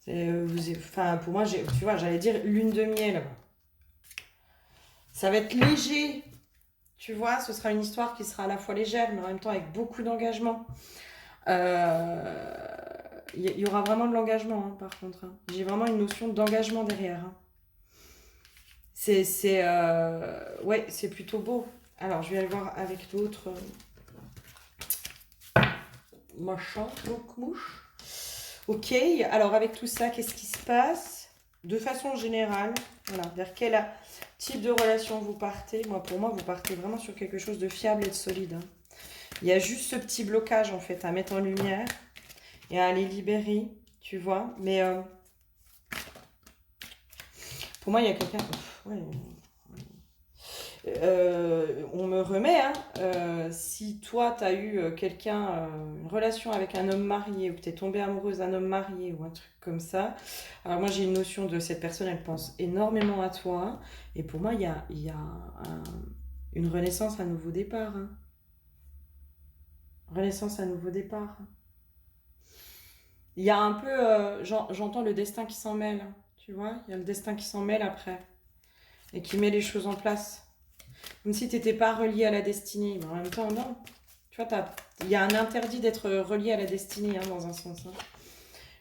Enfin, pour moi, tu vois, j'allais dire lune de miel. Ça va être léger, tu vois, ce sera une histoire qui sera à la fois légère, mais en même temps avec beaucoup d'engagement. Il y aura vraiment de l'engagement, hein, par contre. Hein. J'ai vraiment une notion d'engagement derrière. Hein. Ouais, c'est plutôt beau. Alors, je vais aller voir avec d'autres machins, donc mouches. Ok, alors avec tout ça, qu'est-ce qui se passe? De façon générale, voilà, vers quel type de relation vous partez? Pour moi, vous partez vraiment sur quelque chose de fiable et de solide. Hein. Il y a juste ce petit blocage, en fait, à mettre en lumière et à aller libérer, tu vois. Mais pour moi, il y a quelqu'un... Ouais, on me remet, hein, si toi, tu as eu quelqu'un, une relation avec un homme marié, ou que tu es tombée amoureuse d'un homme marié, ou un truc comme ça, alors moi j'ai une notion de cette personne, elle pense énormément à toi, et pour moi, il y a une renaissance, un nouveau départ. Hein. Renaissance, un nouveau départ. Il y a un peu, j'entends le destin qui s'en mêle, tu vois, il y a le destin qui s'en mêle après. et qui met les choses en place. Comme si tu n'étais pas relié à la destinée. Mais en même temps, non. Tu vois, il y a un interdit d'être relié à la destinée, hein, dans un sens. Hein.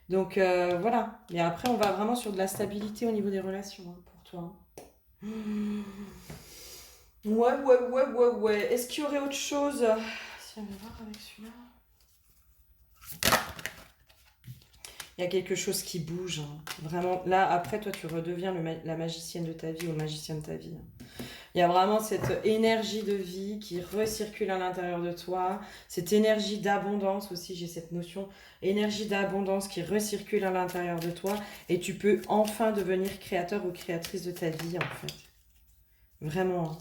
Donc, voilà. Et après, on va vraiment sur de la stabilité au niveau des relations, hein, pour toi. Hein. Ouais. Est-ce qu'il y aurait autre chose? Si on va voir avec celui-là. Il y a quelque chose qui bouge. Hein. Vraiment, là, après, toi, tu redeviens la magicienne de ta vie ou le magicien de ta vie. Il y a vraiment cette énergie de vie qui recircule à l'intérieur de toi. Cette énergie d'abondance aussi, j'ai cette notion. Énergie d'abondance qui recircule à l'intérieur de toi. Et tu peux enfin devenir créateur ou créatrice de ta vie, en fait. Vraiment. Hein.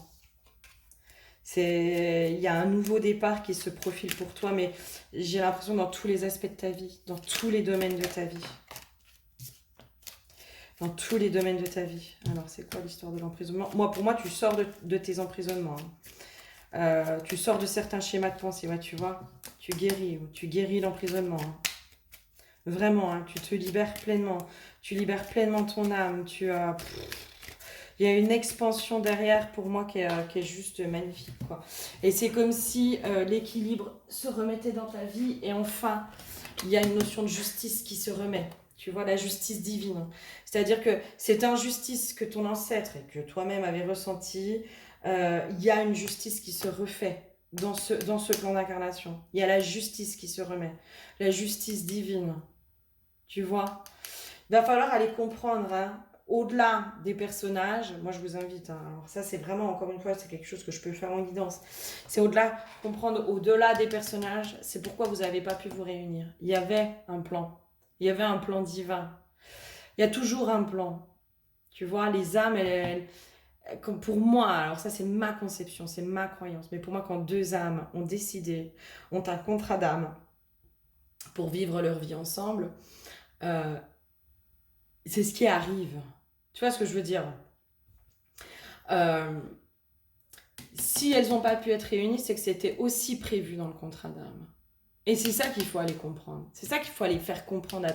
Il y a un nouveau départ qui se profile pour toi, mais j'ai l'impression dans tous les aspects de ta vie, dans tous les domaines de ta vie. Dans tous les domaines de ta vie. Alors, c'est quoi l'histoire de l'emprisonnement? Pour moi, tu sors de tes emprisonnements. Hein. Tu sors de certains schémas de pensée, ouais, tu vois. Tu guéris l'emprisonnement. Hein. Vraiment, hein, tu te libères pleinement. Tu libères pleinement ton âme. Il y a une expansion derrière pour moi qui est juste magnifique, quoi. Et c'est comme si l'équilibre se remettait dans ta vie et enfin, il y a une notion de justice qui se remet. Tu vois, la justice divine. C'est-à-dire que cette injustice que ton ancêtre et que toi-même avais ressentie, il y a une justice qui se refait dans ce plan d'incarnation. Il y a la justice qui se remet. La justice divine. Tu vois? Il va falloir aller comprendre, hein, au-delà des personnages. Moi, je vous invite. Hein, alors ça, c'est vraiment, encore une fois, c'est quelque chose que je peux faire en guidance. C'est au-delà, comprendre au-delà des personnages. C'est pourquoi vous n'avez pas pu vous réunir. Il y avait un plan. Il y avait un plan divin. Il y a toujours un plan. Tu vois, les âmes, comme pour moi, alors ça, c'est ma conception, c'est ma croyance. Mais pour moi, quand deux âmes ont décidé, ont un contrat d'âme pour vivre leur vie ensemble, euh, c'est ce qui arrive. Tu vois ce que je veux dire? Euh, Si elles n'ont pas pu être réunies, c'est que c'était aussi prévu dans le contrat d'âme. Et c'est ça qu'il faut aller comprendre. C'est ça qu'il faut aller faire comprendre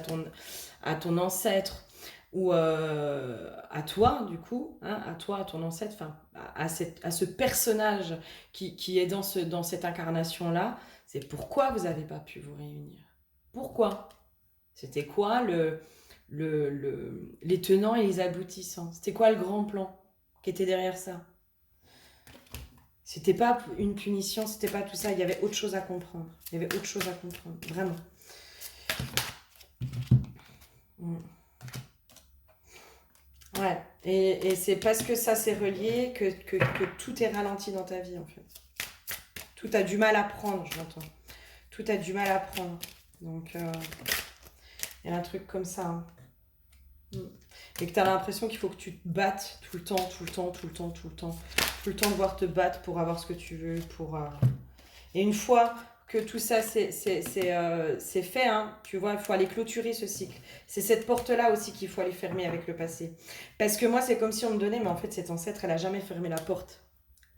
à ton ancêtre ou à toi, du coup, hein, à toi, à ton ancêtre, enfin, à ce personnage qui est dans cette incarnation-là. C'est pourquoi vous n'avez pas pu vous réunir. Pourquoi? C'était quoi les tenants et les aboutissants? C'était quoi le grand plan qui était derrière ça? C'était pas une punition, c'était pas tout ça. Il y avait autre chose à comprendre. Il y avait autre chose à comprendre, vraiment. Ouais. Et c'est parce que ça s'est relié que tout est ralenti dans ta vie, en fait. Tout a du mal à prendre, je l'entends. Tout a du mal à prendre. Donc, il y a un truc comme ça. Hein. Et que tu as l'impression qu'il faut que tu te battes tout le temps devoir te battre pour avoir ce que tu veux. Et une fois que tout ça c'est fait, hein, tu vois, il faut aller clôturer ce cycle. C'est cette porte-là aussi qu'il faut aller fermer avec le passé. Parce que moi, c'est comme si on me donnait, mais en fait, cette ancêtre, elle a jamais fermé la porte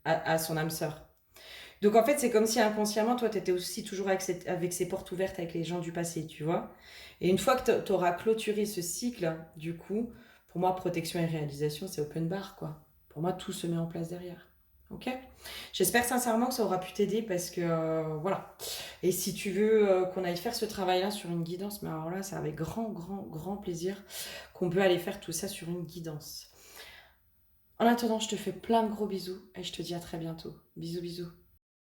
à son âme sœur. Donc en fait, c'est comme si inconsciemment, toi, tu étais aussi toujours avec ces portes ouvertes avec les gens du passé, tu vois. Et une fois que tu auras clôturé ce cycle, du coup, pour moi, protection et réalisation, c'est open bar, quoi. Pour moi, tout se met en place derrière. Ok? J'espère sincèrement que ça aura pu t'aider parce que, voilà. Et si tu veux qu'on aille faire ce travail-là sur une guidance, mais alors là, c'est avec grand plaisir qu'on peut aller faire tout ça sur une guidance. En attendant, je te fais plein de gros bisous et je te dis à très bientôt. Bisous.